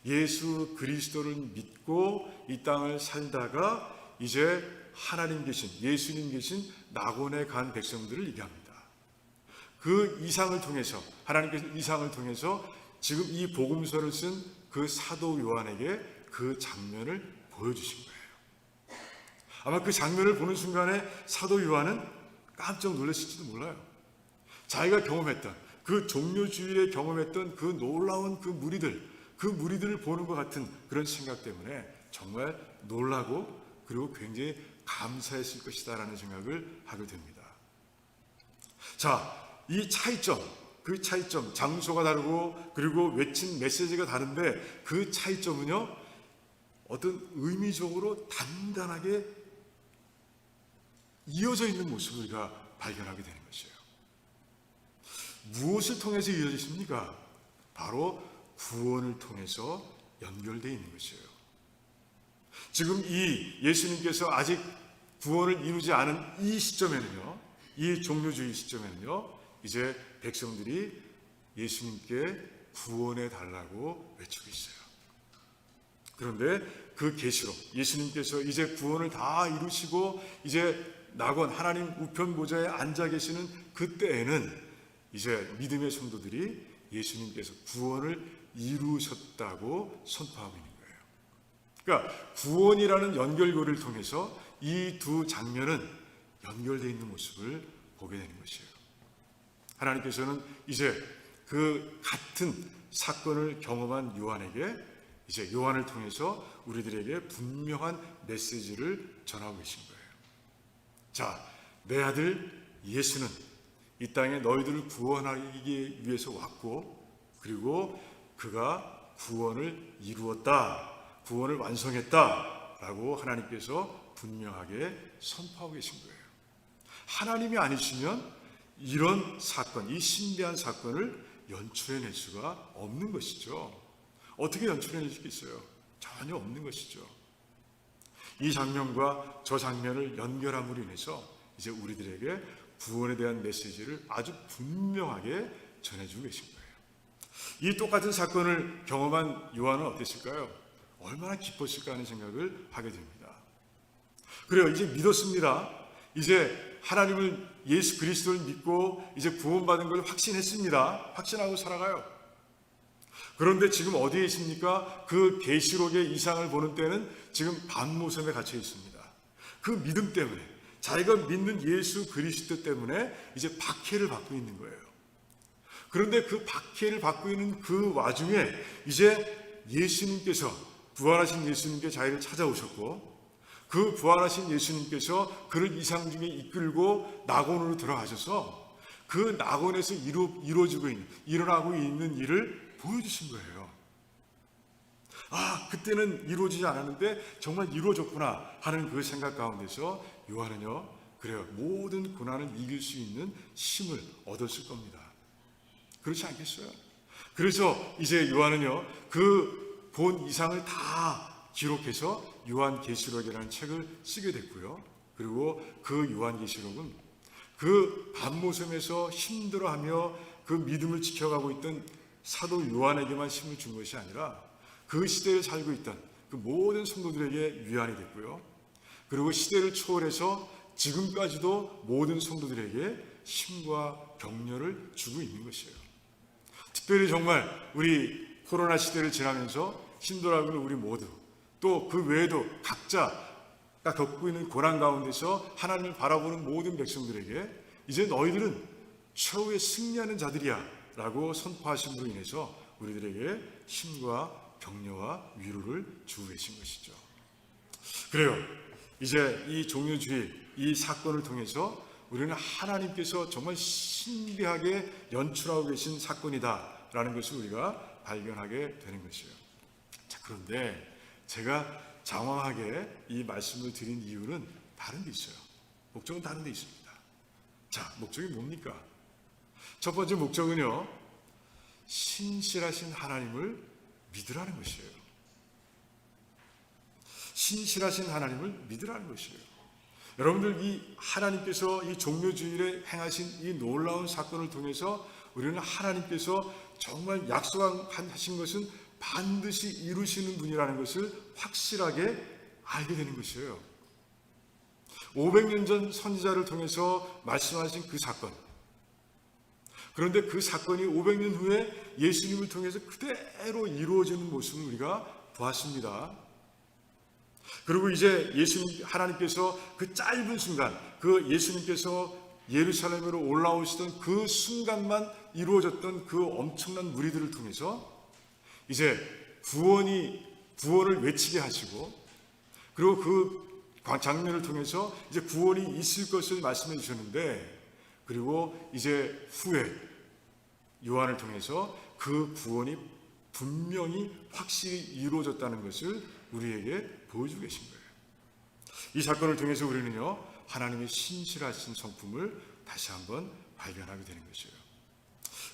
예수 그리스도를 믿고 이 땅을 살다가 이제 하나님 계신, 예수님 계신 낙원에 간 백성들을 얘기합니다. 그 이상을 통해서, 하나님께서 이상을 통해서 지금 이 복음서를 쓴 그 사도 요한에게 그 장면을 보여주신 거예요. 아마 그 장면을 보는 순간에 사도 요한은 깜짝 놀랐을지도 몰라요. 자기가 경험했던, 그 종료주일에 경험했던 그 놀라운 그 무리들을 보는 것 같은 그런 생각 때문에 정말 놀라고 그리고 굉장히 감사했을 것이다라는 생각을 하게 됩니다. 자, 이 차이점, 그 차이점, 장소가 다르고 그리고 외친 메시지가 다른데 그 차이점은요, 어떤 의미적으로 단단하게 이어져 있는 모습을 우리가 발견하게 되는 것이에요. 무엇을 통해서 이어지십니까? 바로 구원을 통해서 연결되어 있는 것이에요. 지금 이 예수님께서 아직 구원을 이루지 않은 이 시점에는요, 이 종료주의 시점에는요, 이제 백성들이 예수님께 구원해 달라고 외치고 있어요. 그런데 그 계시록, 예수님께서 이제 구원을 다 이루시고 이제 낙원 하나님 우편 보좌에 앉아 계시는 그때에는 이제 믿음의 성도들이 예수님께서 구원을 이루셨다고 선포하고 있는 거예요. 그러니까 구원이라는 연결고리를 통해서 이 두 장면은 연결되어 있는 모습을 보게 되는 것이에요. 하나님께서는 이제 그 같은 사건을 경험한 요한에게 이제 요한을 통해서 우리들에게 분명한 메시지를 전하고 계신 거예요. 자, 내 아들 예수는 이 땅에 너희들을 구원하기 위해서 왔고, 그리고 그가 구원을 이루었다, 구원을 완성했다 라고 하나님께서 분명하게 선포하고 계신 거예요. 하나님이 아니시면 이런 사건, 이 신비한 사건을 연출해낼 수가 없는 것이죠. 어떻게 연출해낼 수 있어요? 전혀 없는 것이죠. 이 장면과 저 장면을 연결함으로 인해서 이제 우리들에게 구원에 대한 메시지를 아주 분명하게 전해주고 계신 거예요. 이 똑같은 사건을 경험한 요한은 어땠을까요? 얼마나 기뻤을까 하는 생각을 하게 됩니다. 그래요. 이제 믿었습니다. 이제 하나님을, 예수 그리스도를 믿고 이제 구원받은 걸 확신했습니다. 확신하고 살아가요. 그런데 지금 어디에 있습니까? 그 계시록의 이상을 보는 때는 지금 반모섬에 갇혀 있습니다. 그 믿음 때문에, 자기가 믿는 예수 그리스도 때문에 이제 박해를 받고 있는 거예요. 그런데 그 박해를 받고 있는 그 와중에 이제 예수님께서, 부활하신 예수님께 자기를 찾아오셨고, 그 부활하신 예수님께서 그를 이상 중에 이끌고 낙원으로 들어가셔서 그 낙원에서 이루어지고 있는, 일어나고 있는 일을 보여주신 거예요. 아, 그때는 이루어지지 않았는데 정말 이루어졌구나 하는 그 생각 가운데서 요한은요, 그래요, 모든 고난을 이길 수 있는 힘을 얻었을 겁니다. 그렇지 않겠어요? 그래서 이제 요한은요, 그 본 이상을 다 기록해서 요한계시록이라는 책을 쓰게 됐고요. 그리고 그 요한계시록은 그 반모섬에서 힘들어하며 그 믿음을 지켜가고 있던 사도 요한에게만 힘을 준 것이 아니라 그 시대에 살고 있던 그 모든 성도들에게 위안이 됐고요. 그리고 시대를 초월해서 지금까지도 모든 성도들에게 힘과 격려를 주고 있는 것이에요. 특별히 정말 우리 코로나 시대를 지나면서 힘들어하고 있는 우리 모두, 또 그 외에도 각자가 겪고 있는 고난 가운데서 하나님을 바라보는 모든 백성들에게 이제 너희들은 최후의 승리하는 자들이야 라고 선포하심으로 인해서 우리들에게 힘과 격려와 위로를 주고 계신 것이죠. 그래요. 이제 이 종료주의, 이 사건을 통해서 우리는 하나님께서 정말 신비하게 연출하고 계신 사건이다 라는 것을 우리가 발견하게 되는 것이에요. 자, 그런데 제가 장황하게 이 말씀을 드린 이유는 다른 데 있어요. 목적은 다른 데 있습니다. 자, 목적이 뭡니까? 첫 번째 목적은요, 신실하신 하나님을 믿으라는 것이에요. 신실하신 하나님을 믿으라는 것이에요. 여러분들, 이 하나님께서 이 종료주일에 행하신 이 놀라운 사건을 통해서 우리는 하나님께서 정말 약속하신 것은 반드시 이루시는 분이라는 것을 확실하게 알게 되는 것이에요. 500년 전 선지자를 통해서 말씀하신 그 사건, 그런데 그 사건이 500년 후에 예수님을 통해서 그대로 이루어지는 모습을 우리가 보았습니다. 그리고 이제 하나님께서 그 짧은 순간, 그 예수님께서 예루살렘으로 올라오시던 그 순간만 이루어졌던 그 엄청난 무리들을 통해서 이제 구원을 외치게 하시고, 그리고 그 장면을 통해서 이제 구원이 있을 것을 말씀해 주셨는데, 그리고 이제 후에 요한을 통해서 그 구원이 분명히 확실히 이루어졌다는 것을 우리에게 보여주고 계신 거예요. 이 사건을 통해서 우리는요, 하나님의 신실하신 성품을 다시 한번 발견하게 되는 것이에요.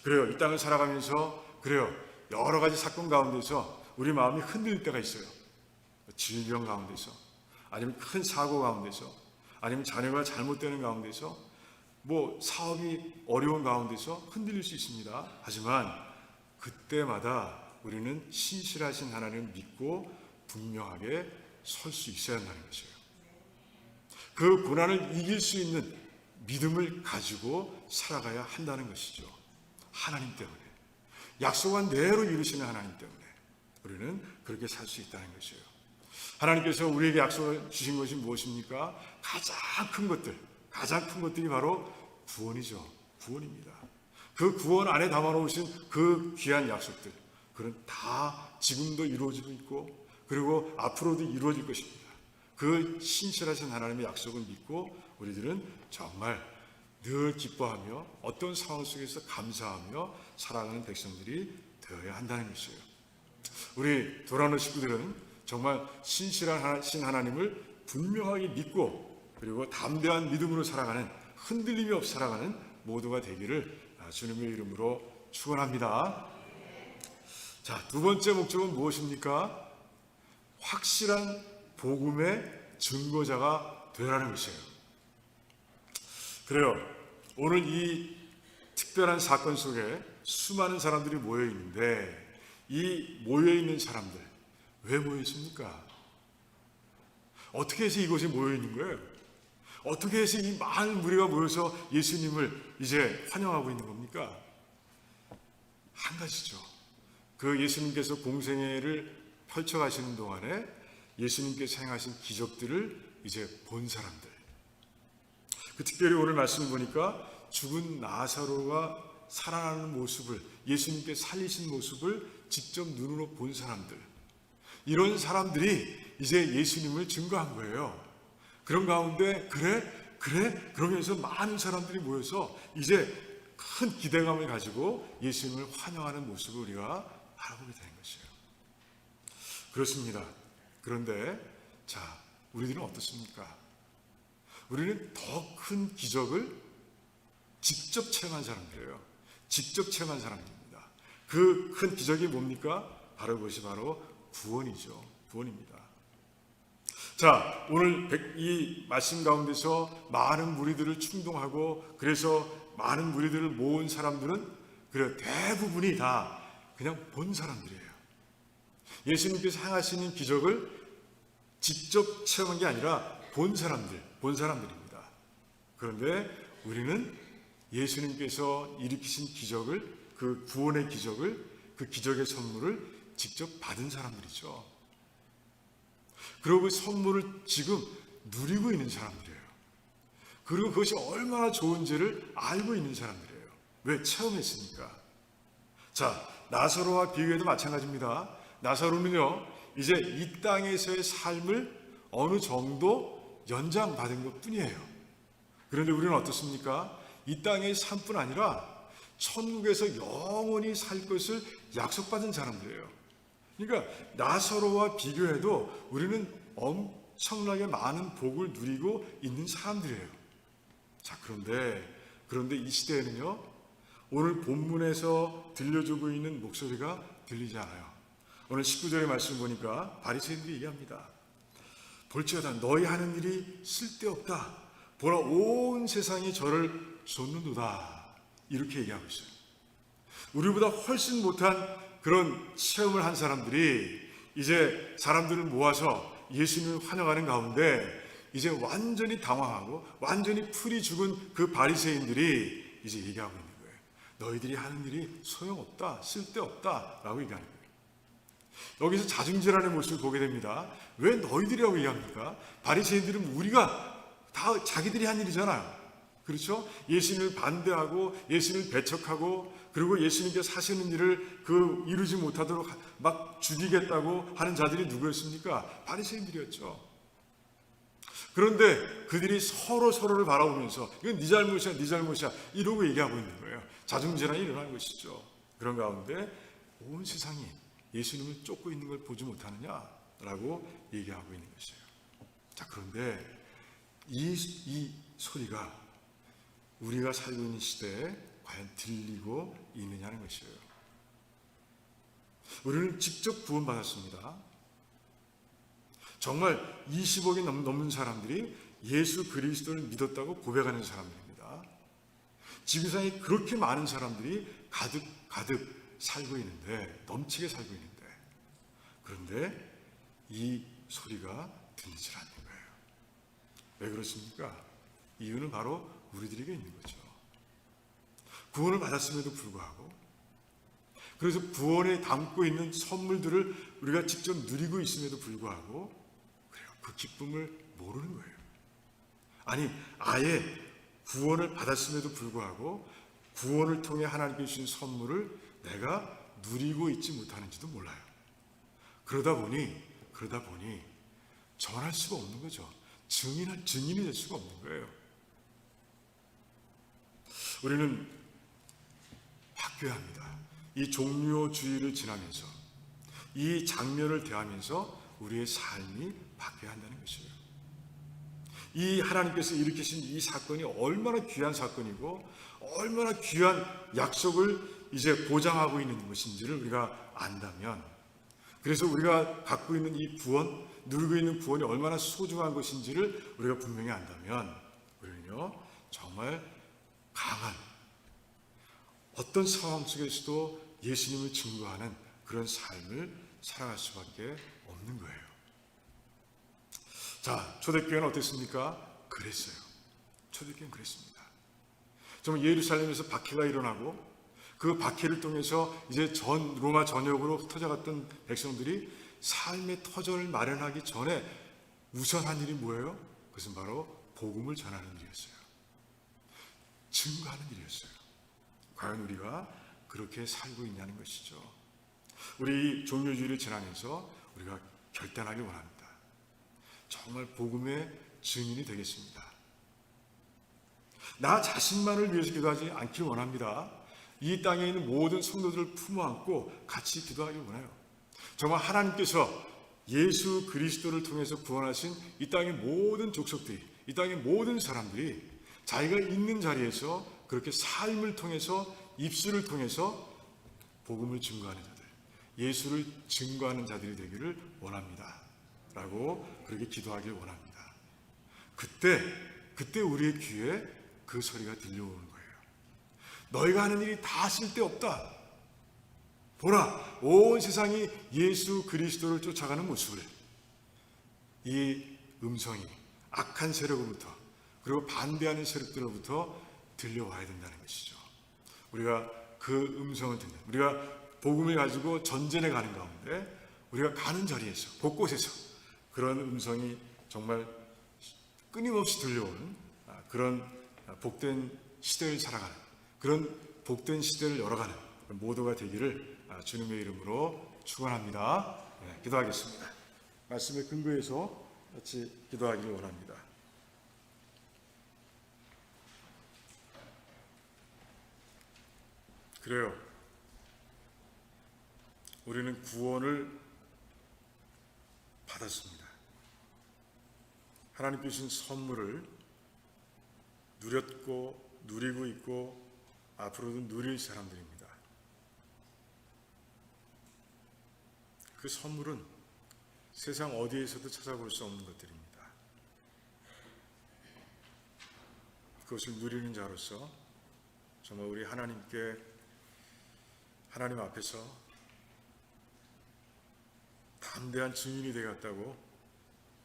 그래요. 이 땅을 살아가면서 그래요, 여러 가지 사건 가운데서 우리 마음이 흔들릴 때가 있어요. 질병 가운데서, 아니면 큰 사고 가운데서, 아니면 자녀가 잘못되는 가운데서, 사업이 어려운 가운데서 흔들릴 수 있습니다. 하지만 그때마다 우리는 신실하신 하나님을 믿고 분명하게 설 수 있어야 한다는 것이에요. 그 고난을 이길 수 있는 믿음을 가지고 살아가야 한다는 것이죠. 하나님 때문에, 약속한 대로 이루시는 하나님 때문에 우리는 그렇게 살 수 있다는 것이에요. 하나님께서 우리에게 약속을 주신 것이 무엇입니까? 가장 큰 것들이 바로 구원이죠. 구원입니다. 그 구원 안에 담아놓으신 그 귀한 약속들, 그건 다 지금도 이루어지고 있고, 그리고 앞으로도 이루어질 것입니다. 그 신실하신 하나님의 약속을 믿고 우리들은 정말 늘 기뻐하며 어떤 상황 속에서 감사하며 살아가는 백성들이 되어야 한다는 것이에요. 우리 도라노 식구들은 정말 신실하신 하나님을 분명하게 믿고, 그리고 담대한 믿음으로 살아가는, 흔들림이 없이 살아가는 모두가 되기를 주님의 이름으로 축원합니다. 자, 두 번째 목적은 무엇입니까? 확실한 복음의 증거자가 되라는 것이에요. 그래요. 오늘 이 특별한 사건 속에 수많은 사람들이 모여 있는데, 이 모여 있는 사람들 왜 모여 있습니까? 어떻게 해서 이곳에 모여 있는 거예요? 어떻게 해서 이 많은 무리가 모여서 예수님을 이제 환영하고 있는 겁니까? 한 가지죠. 그 예수님께서 공생애를 펼쳐가시는 동안에 예수님께서 행하신 기적들을 이제 본 사람들. 그 특별히 오늘 말씀을 보니까 죽은 나사로가 살아나는 모습을, 예수님께 살리신 모습을 직접 눈으로 본 사람들, 이런 사람들이 이제 예수님을 증거한 거예요. 그런 가운데 그러면서 많은 사람들이 모여서 이제 큰 기대감을 가지고 예수님을 환영하는 모습을 우리가 바라보게 되는 것이에요. 그렇습니다. 그런데 자, 우리들은 어떻습니까? 우리는 더 큰 기적을 직접 체험한 사람들이에요. 직접 체험한 사람들입니다. 그 큰 기적이 뭡니까? 바로 그것이 바로 구원이죠. 구원입니다. 자, 오늘 이 말씀 가운데서 많은 무리들을 충동하고 그래서 많은 무리들을 모은 사람들은 그래 대부분이 다 그냥 본 사람들이에요. 예수님께서 행하시는 기적을 직접 체험한 게 아니라 본 사람들입니다. 그런데 우리는 예수님께서 일으키신 기적을, 그 구원의 기적을, 그 기적의 선물을 직접 받은 사람들이죠. 그리고 그 선물을 지금 누리고 있는 사람들이에요. 그리고 그것이 얼마나 좋은지를 알고 있는 사람들이에요. 왜? 체험했으니까. 자, 나사로와 비교해도 마찬가지입니다. 나사로는요, 이제 이 땅에서의 삶을 어느 정도 연장받은 것 뿐이에요. 그런데 우리는 어떻습니까? 이 땅의 삶뿐 아니라 천국에서 영원히 살 것을 약속받은 사람들이에요. 그러니까 나사로와 비교해도 우리는 엄청나게 많은 복을 누리고 있는 사람들이에요. 자, 그런데 이 시대에는요, 오늘 본문에서 들려주고 있는 목소리가 들리지 않아요. 오늘 19절의 말씀 보니까 바리새인들이 얘기합니다. 볼지어다 너희 하는 일이 쓸데없다. 보라 온 세상이 저를 좇는도다. 이렇게 얘기하고 있어요. 우리보다 훨씬 못한 그런 체험을 한 사람들이 이제 사람들을 모아서 예수님을 환영하는 가운데 이제 완전히 당황하고 완전히 풀이 죽은 그 바리새인들이 이제 얘기하고 있는 거예요. 너희들이 하는 일이 소용없다, 쓸데없다 라고 얘기하는 거예요. 여기서 자중질환의 모습을 보게 됩니다. 왜 너희들이라고 얘기합니까? 바리새인들은 우리가 다 자기들이 한 일이잖아요. 그렇죠? 예수님을 반대하고 예수님을 배척하고 그리고 예수님께서 하시는 일을 이루지 못하도록 막 죽이겠다고 하는 자들이 누구였습니까? 바리새인들이었죠. 그런데 그들이 서로를 바라보면서 이건 네 잘못이야, 네 잘못이야 이러고 얘기하고 있는 거예요. 자중질환이 일어나는 것이죠. 그런 가운데 온 세상이 예수님을 쫓고 있는 걸 보지 못하느냐라고 얘기하고 있는 것이에요. 자, 그런데 이 소리가 우리가 살고 있는 시대에 과연 들리고 있느냐는 것이에요. 우리는 직접 구원받았습니다. 정말 20억이 넘는 사람들이 예수 그리스도를 믿었다고 고백하는 사람들입니다. 지구상에 그렇게 많은 사람들이 가득 살고 있는데, 넘치게 살고 있는데, 그런데 이 소리가 들리질 않는 거예요. 왜 그렇습니까? 이유는 바로 우리들에게 있는 거죠. 구원을 받았음에도 불구하고, 그래서 구원에 담고 있는 선물들을 우리가 직접 누리고 있음에도 불구하고 그래요. 그 기쁨을 모르는 거예요. 아니, 아예 구원을 받았음에도 불구하고 구원을 통해 하나님께 주신 선물을 내가 누리고 있지 못하는지도 몰라요. 그러다 보니 전할 수가 없는 거죠. 증인이 될 수가 없는 거예요. 우리는 바뀌어야 합니다. 이 종료주의를 지나면서 이 장면을 대하면서 우리의 삶이 바뀌어야 한다는 것이에요. 이 하나님께서 일으키신 이 사건이 얼마나 귀한 사건이고 얼마나 귀한 약속을 이제 보장하고 있는 것인지를 우리가 안다면, 그래서 우리가 갖고 있는 이 구원, 누리고 있는 구원이 얼마나 소중한 것인지를 우리가 분명히 안다면 우리는요 정말 강한 어떤 상황 속에서도 예수님을 증거하는 그런 삶을 살아갈 수밖에 없는 거예요. 자, 초대교회는 어땠습니까? 그랬어요. 초대교회는 그랬습니다. 정말 예루살렘에서 박해가 일어나고 그 박해를 통해서 이제 로마 전역으로 흩어져갔던 백성들이 삶의 터전을 마련하기 전에 우선한 일이 뭐예요? 그것은 바로 복음을 전하는 일이었어요. 증거하는 일이었어요. 과연 우리가 그렇게 살고 있냐는 것이죠. 우리 종료주의를 지나면서 우리가 결단하기 원합니다. 정말 복음의 증인이 되겠습니다. 나 자신만을 위해서 기도하지 않길 원합니다. 이 땅에 있는 모든 성도들을 품어안고 같이 기도하길 원해요. 정말 하나님께서 예수 그리스도를 통해서 구원하신 이 땅의 모든 족속들이, 이 땅의 모든 사람들이 자기가 있는 자리에서 그렇게 삶을 통해서, 입술을 통해서 복음을 증거하는 자들, 예수를 증거하는 자들이 되기를 원합니다 라고 그렇게 기도하길 원합니다. 그때 우리의 귀에 그 소리가 들려오는 거예요. 너희가 하는 일이 다 쓸데없다. 보라, 온 세상이 예수 그리스도를 쫓아가는 모습을, 이 음성이 악한 세력으로부터, 그리고 반대하는 세력들로부터 들려와야 된다는 것이죠. 우리가 그 음성을 듣는, 우리가 복음을 가지고 전쟁에 가는 가운데 우리가 가는 자리에서, 곳곳에서 그런 음성이 정말 끊임없이 들려오는 그런 복된 시대를 살아가는, 그런 복된 시대를 열어가는 모두가 되기를 주님의 이름으로 축원합니다. 네, 기도하겠습니다. 말씀에 근거해서 같이 기도하기를 원합니다. 그래요. 우리는 구원을 받았습니다. 하나님 주신 선물을 누렸고 누리고 있고 앞으로도 누릴 사람들입니다. 그 선물은 세상 어디에서도 찾아볼 수 없는 것들입니다. 그것을 누리는 자로서 정말 우리 하나님 앞에서 담대한 증인이 되겠다고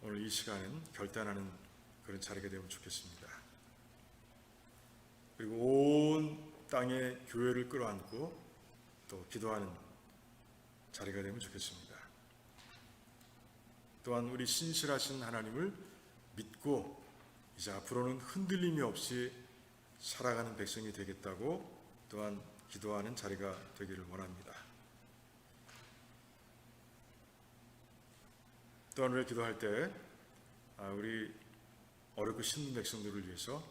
오늘 이 시간은 결단하는 그런 자리가 되면 좋겠습니다. 그리고 온 땅의 교회를 끌어안고 또 기도하는 자리가 되면 좋겠습니다. 또한 우리 신실하신 하나님을 믿고 이제 앞으로는 흔들림이 없이 살아가는 백성이 되겠다고 또한 기도하는 자리가 되기를 원합니다. 또한 우리가 기도할 때 우리 어렵고 힘든 백성들을 위해서,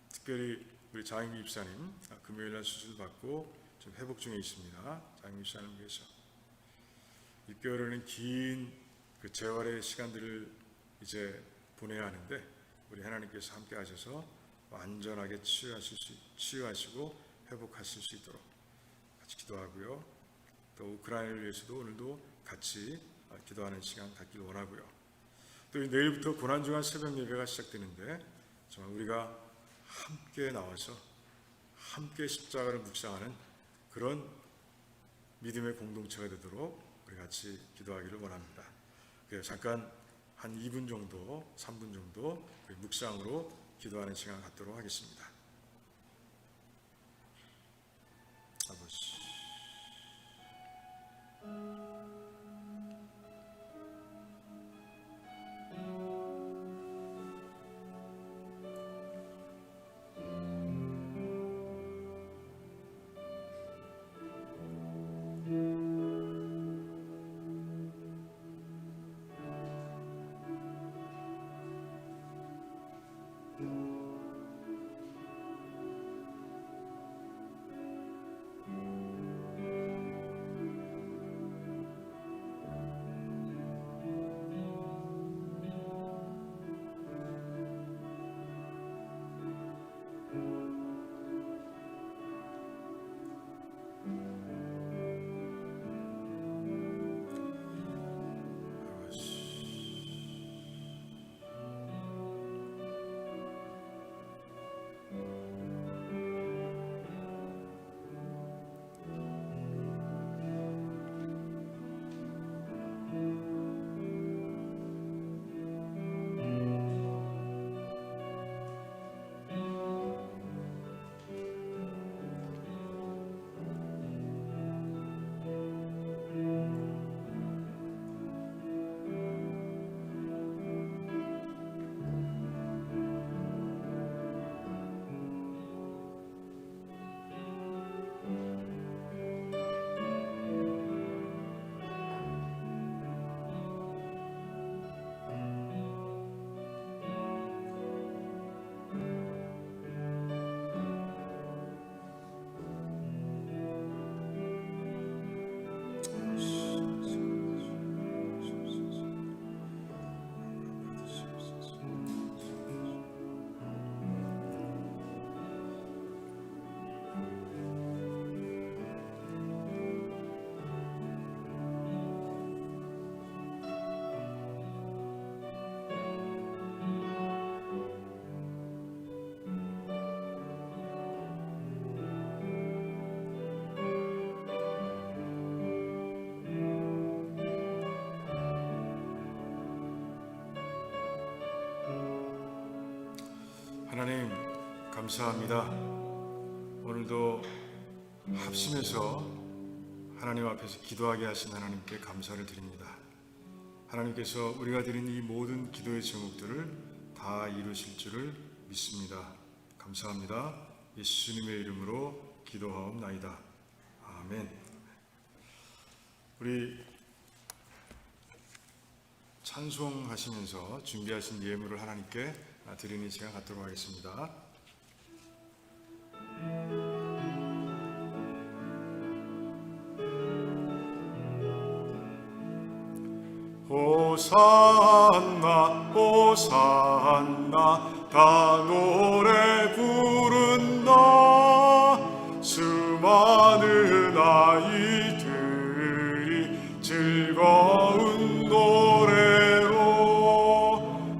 특별히 우리 장인규 집사님 금요일날 수술 받고 좀 회복 중에 있습니다. 장인규 집사님을 위해서 6개월이라는 긴 그 재활의 시간들을 이제 보내야 하는데 우리 하나님께서 함께 하셔서 완전하게 치유하시고 회복하실 수 있도록 같이 기도하고요. 또 우크라이나를 위해서도 오늘도 같이 기도하는 시간 갖기를 원하고요. 또 내일부터 고난주간 새벽 예배가 시작되는데 정말 우리가 함께 나와서 함께 십자가를 묵상하는 그런 믿음의 공동체가 되도록 우리 같이 기도하기를 원합니다. 그래서 잠깐 한 2분 정도, 3분 정도 묵상으로 기도하는 시간 갖도록 하겠습니다. 아버지, 하나님 감사합니다. 오늘도 합심해서 하나님 앞에서 기도하게 하신 하나님께 감사를 드립니다. 하나님께서 우리가 드린 이 모든 기도의 제목들을 다 이루실 줄을 믿습니다. 감사합니다. 예수님의 이름으로 기도하옵나이다. 아멘. 우리 찬송하시면서 준비하신 예물을 하나님께 드리는 시간 갖도록 하겠습니다. 호산나 호산나 다 노래 부른다. 수많은 아이들이 즐거운 노래로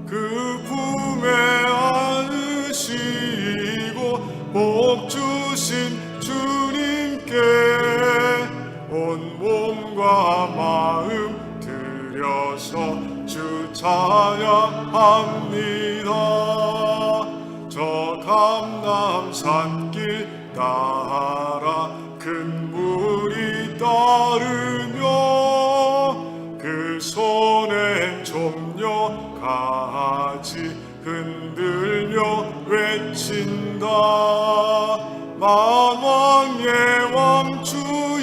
그 품에 안으시고 복 주신 주님께 온 몸과 마음 들여서 주 찬양합니다. 저 감남산길 따라 큰 물이 따르며 그 손엔 종려 가지 흔들며 외친다. 만왕의 왕 주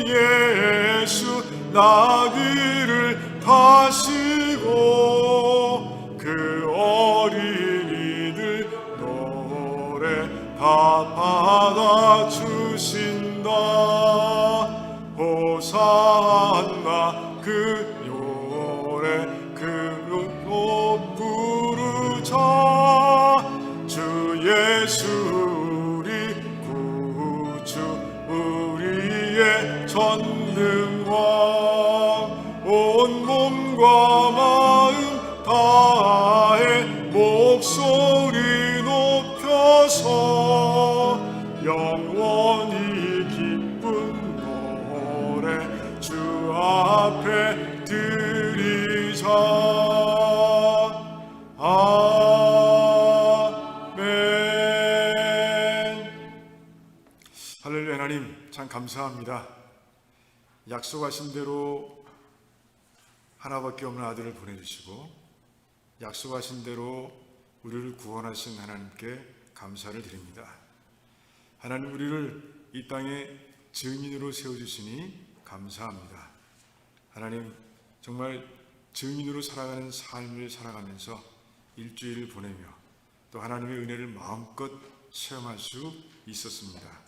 예수 나귀를 타시고 그 어린이들 노래 다 받아주신다. 호산나 그 노래 그로 부르자. 주 예수 우리 구주 우리의 전능왕 온 몸과 마음 다해 목소리 높여서 영원히 기쁜 노래 주 앞에 드리자. 아멘. 할렐루야. 하나님 참 감사합니다. 약속하신 대로 하나밖에 없는 아들을 보내주시고 약속하신 대로 우리를 구원하신 하나님께 감사를 드립니다. 하나님 우리를 이 땅에 증인으로 세워주시니 감사합니다. 하나님 정말 증인으로 살아가는 삶을 살아가면서 일주일을 보내며 또 하나님의 은혜를 마음껏 체험할 수 있었습니다.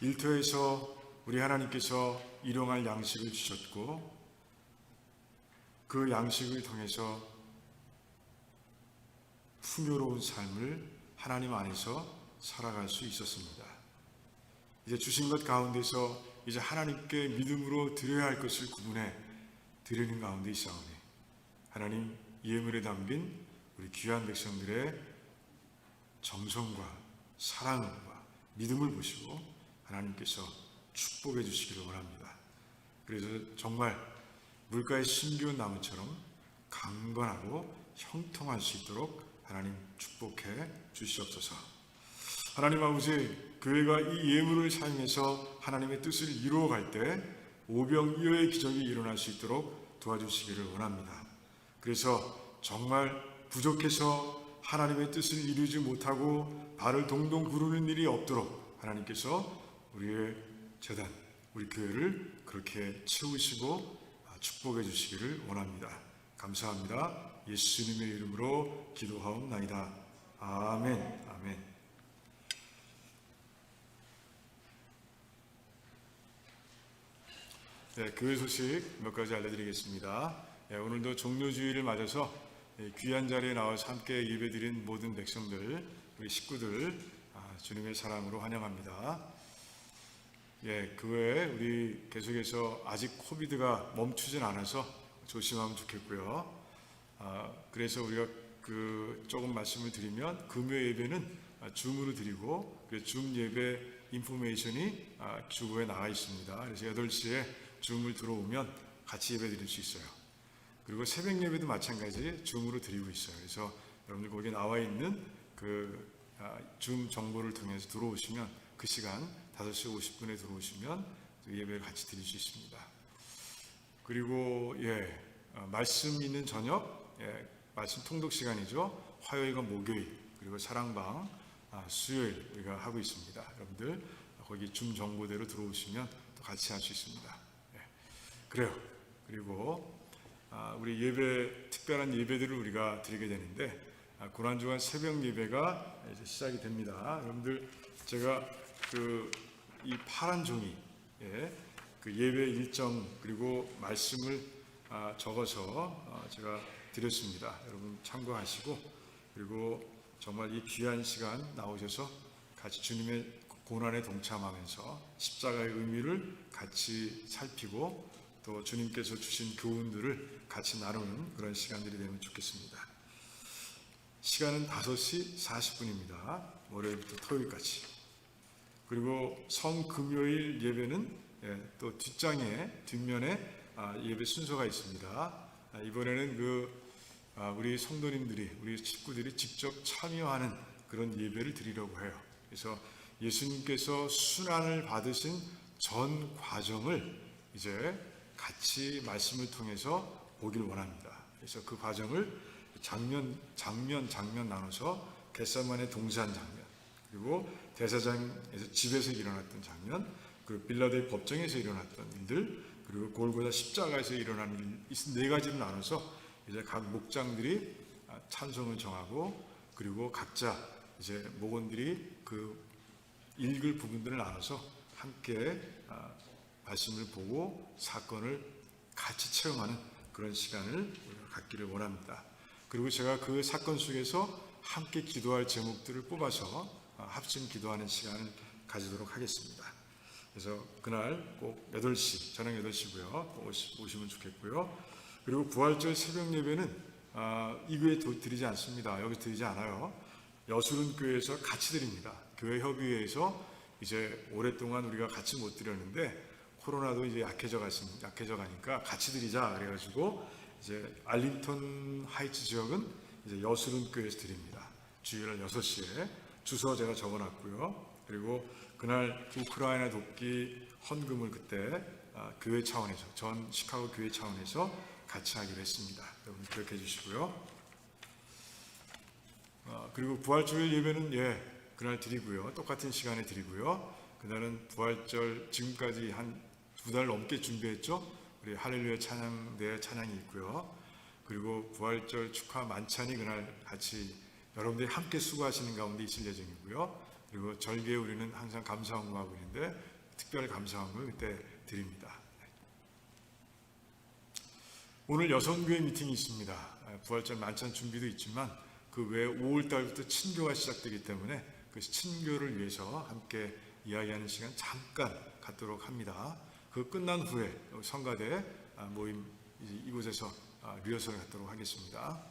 일터에서 우리 하나님께서 일용할 양식을 주셨고 그 양식을 통해서 풍요로운 삶을 하나님 안에서 살아갈 수 있었습니다. 이제 주신 것 가운데서 이제 하나님께 믿음으로 드려야 할 것을 구분해 드리는 가운데 있사오니 하나님 예물에 담긴 우리 귀한 백성들의 정성과 사랑과 믿음을 보시고 하나님께서 축복해 주시기를 원합니다. 그래서 정말 물가에 심기운 나무처럼 강건하고 형통할 수 있도록 하나님 축복해 주시옵소서. 하나님 아버지, 교회가 이 예물을 사용해서 하나님의 뜻을 이루어갈 때 오병이어의 기적이 일어날 수 있도록 도와주시기를 원합니다. 그래서 정말 부족해서 하나님의 뜻을 이루지 못하고 발을 동동 구르는 일이 없도록 하나님께서 우리의 재단, 우리 교회를 그렇게 채우시고 축복해 주시기를 원합니다. 감사합니다. 예수님의 이름으로 기도하옵나이다. 아멘. 아멘. 네, 교회 소식 몇 가지 알려드리겠습니다. 네, 오늘도 종료주의를 맞아서 귀한 자리에 나와서 함께 예배드린 모든 백성들, 우리 식구들 주님의 사랑으로 환영합니다. 예, 그 외에 우리 계속해서 아직 코비드가 멈추진 않아서 조심하면 좋겠고요. 그래서 우리가 조금 말씀을 드리면 금요 예배는 줌으로 드리고 줌 예배 인포메이션이 주보에 나와 있습니다. 그래서 8시에 줌을 들어오면 같이 예배 드릴 수 있어요. 그리고 새벽 예배도 마찬가지 줌으로 드리고 있어요. 그래서 여러분들 거기에 나와 있는 그 줌 정보를 통해서 들어오시면 그 시간 5시 50분에 들어오시면 예배를 같이 드릴 수 있습니다. 그리고 말씀 있는 저녁, 말씀 통독 시간이죠. 화요일과 목요일, 그리고 사랑방 수요일 우리가 하고 있습니다. 여러분들 거기 줌 정보대로 들어오시면 또 같이 할 수 있습니다. 그래요. 그리고 우리 예배, 특별한 예배들을 우리가 드리게 되는데 고난주간 새벽 예배가 이제 시작이 됩니다. 여러분들 제가 이 파란 종이 그 예배 일정 그리고 말씀을 적어서 제가 드렸습니다. 여러분 참고하시고, 그리고 정말 이 귀한 시간 나오셔서 같이 주님의 고난에 동참하면서 십자가의 의미를 같이 살피고 또 주님께서 주신 교훈들을 같이 나누는 그런 시간들이 되면 좋겠습니다. 시간은 5시 40분입니다. 월요일부터 토요일까지. 그리고 성금요일 예배는 또 뒷면에 예배 순서가 있습니다. 이번에는 우리 성도님들이, 우리 식구들이 직접 참여하는 그런 예배를 드리려고 해요. 그래서 예수님께서 순환을 받으신 전 과정을 이제 같이 말씀을 통해서 보길 원합니다. 그래서 그 과정을 장면 나눠서 겟세마네 동산 장면, 그리고 대사장에서 집에서 일어났던 장면, 그리고 빌라도의 법정에서 일어났던 일들, 그리고 골고다 십자가에서 일어난 일, 이 4가지로 나눠서 이제 각 목장들이 찬송을 정하고, 그리고 각자 이제 목원들이 그 읽을 부분들을 나눠서 함께 말씀을 보고 사건을 같이 체험하는 그런 시간을 우리가 갖기를 원합니다. 그리고 제가 그 사건 속에서 함께 기도할 제목들을 뽑아서 합심 기도하는 시간을 가지도록 하겠습니다. 그래서 그날 꼭 8시, 저녁 8시고요. 오시면 좋겠고요. 그리고 부활절 새벽 예배는 이 교회에 드리지 않습니다. 여기 드리지 않아요. 여수른 교회에서 같이 드립니다. 교회 협의회에서 이제 오랫동안 우리가 같이 못 드렸는데 코로나도 이제 약해져 가니까 같이 드리자 그래가지고 이제 알링턴 하이츠 지역은 이제 여수른 교회에서 드립니다. 주일 6시에 주소 제가 적어놨고요. 그리고 그날 우크라이나 돕기 헌금을 그때 교회 차원에서, 전 시카고 교회 차원에서 같이 하기로 했습니다. 여러분 기억해 주시고요. 그리고 부활주일 예배는 그날 드리고요. 똑같은 시간에 드리고요. 그날은 부활절 지금까지 한 2달 넘게 준비했죠. 우리 할렐루야 찬양대 찬양이 있고요. 그리고 부활절 축하 만찬이 그날 같이 여러분들이 함께 수고하시는 가운데 있을 예정이고요. 그리고 절기에 우리는 항상 감사헌금하고 있는데 특별 감사헌금을 그때 드립니다. 오늘 여성교회 미팅이 있습니다. 부활절 만찬 준비도 있지만 그 외에 5월달부터 친교가 시작되기 때문에 그 친교를 위해서 함께 이야기하는 시간 잠깐 갖도록 합니다. 그 끝난 후에 성가대 모임 이곳에서 리허설을 갖도록 하겠습니다.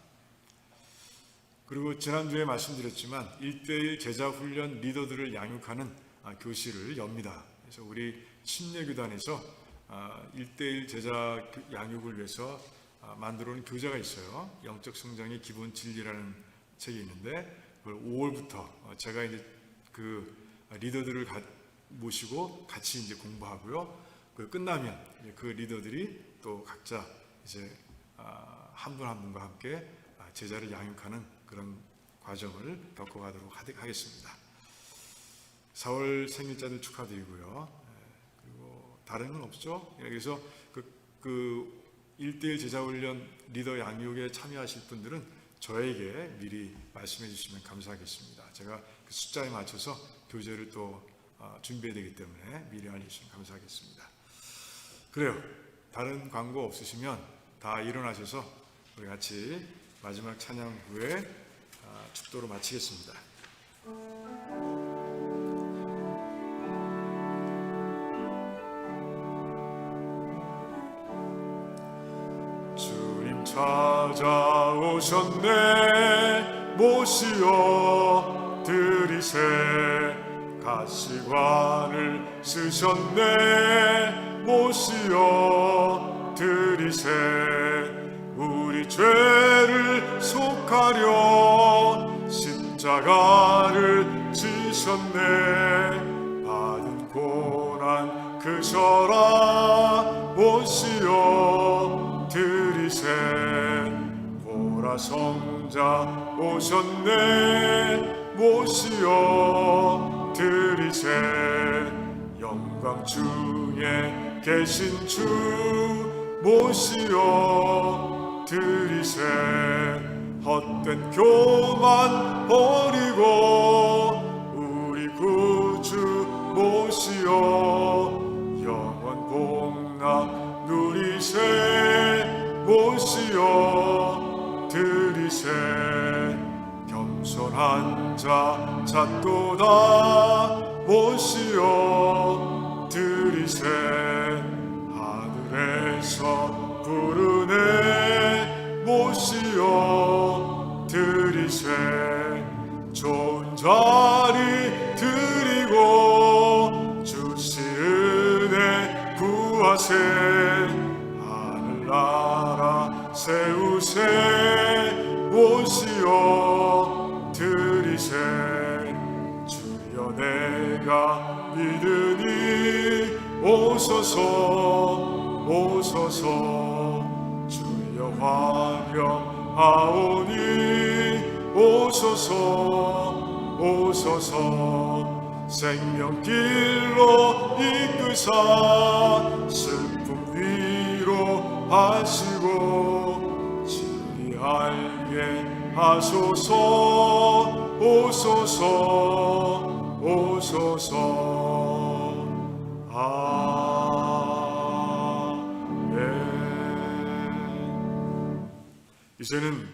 그리고 지난주에 말씀드렸지만 1:1 제자훈련 리더들을 양육하는 교실을 엽니다. 그래서 우리 침례교단에서 1:1 제자 양육을 위해서 만들어 놓은 교재가 있어요. 영적 성장의 기본 진리라는 책이 있는데 그걸 5월부터 제가 이제 그 리더들을 모시고 같이 이제 공부하고요. 그 끝나면 그 리더들이 또 각자 이제 한 분 한 분과 함께 제자를 양육하는 그런 과정을 겪어가도록 하겠습니다. 4월 생일자들 축하드리고요. 그리고 다른 건 없죠. 그래서 그 1:1 제자훈련 리더 양육에 참여하실 분들은 저에게 미리 말씀해 주시면 감사하겠습니다. 제가 그 숫자에 맞춰서 교재를 또 준비해야 되기 때문에 미리 알려주시면 감사하겠습니다. 그래요. 다른 광고 없으시면 다 일어나셔서 우리 같이 마지막 찬양 후에 축도로 마치겠습니다. 주님 찾아오셨네. 모시어 드리세. 가시관을 쓰셨네. 모시어 드리세. 우리 죄를 속하려 십자가에 십자가를 지셨네. 받은 고난 그저라 못시어 들이세. 보라 성자 오셨네. 못시어 들이세. 영광 중에 계신 주 못시어 들이세. 헛된 교만 버리고 우리 구주 모시어 영원 복락 누리세. 모시어 들이세. 겸손한 자 찾고다 모시어 들이세. 하늘에서 부르네. 모시어 들이세. 좋은 자리 드리고 주시 은혜 구하세. 하늘나라 세우세. 모시어 들이세. 주여 내가 믿으니 오소서 오소서. 주여 화평하오니 오소서 오소서. 생명길로 이끄사 슬픔 위로 하시고 진리 알게 하소서. 오소서 오소서. 아멘. 이제는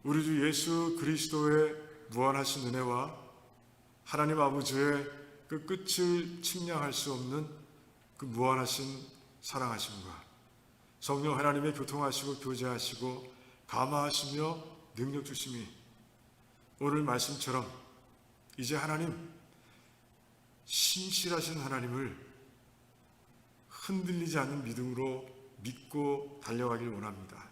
우리 주 예수 그리스도의 무한하신 은혜와 하나님 아버지의 그 끝을 측량할 수 없는 그 무한하신 사랑하심과 성령 하나님의 교통하시고 교제하시고 감화하시며 능력 주심이 오늘 말씀처럼 이제 하나님 신실하신 하나님을 흔들리지 않는 믿음으로 믿고 달려가길 원합니다.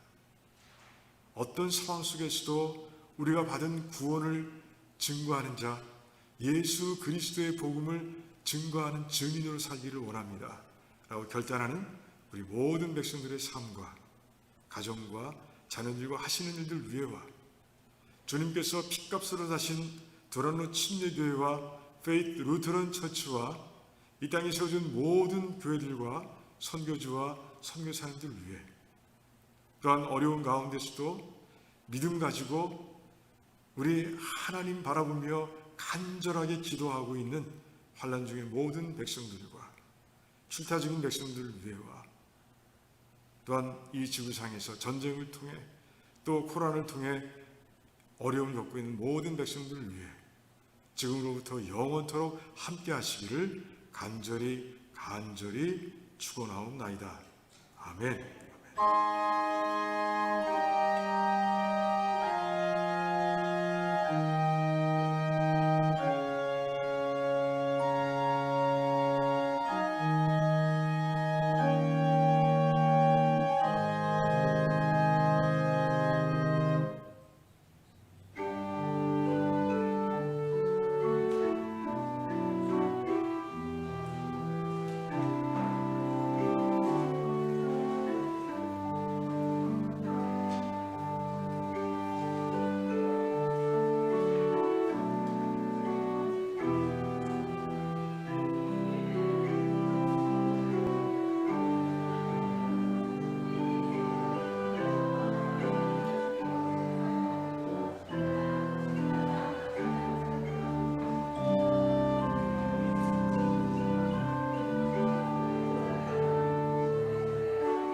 어떤 상황 속에서도 우리가 받은 구원을 증거하는 자, 예수 그리스도의 복음을 증거하는 증인으로 살기를 원합니다 라고 결단하는 우리 모든 백성들의 삶과 가정과 자녀들과 하시는 일들 위에와 주님께서 핏값으로 사신 도란노 침례교회와 페이트 루터런 처치와 이 땅에 세워진 모든 교회들과 선교주와 선교사님들 위해 그러한 어려운 가운데서도 믿음 가지고 우리 하나님 바라보며 간절하게 기도하고 있는 환난 중의 모든 백성들과 출타 중인 백성들을 위해와 또한 이 지구상에서 전쟁을 통해 또 코로나를 통해 어려움을 겪고 있는 모든 백성들을 위해 지금으로부터 영원토록 함께 하시기를 간절히 축원하옵나이다. 아멘.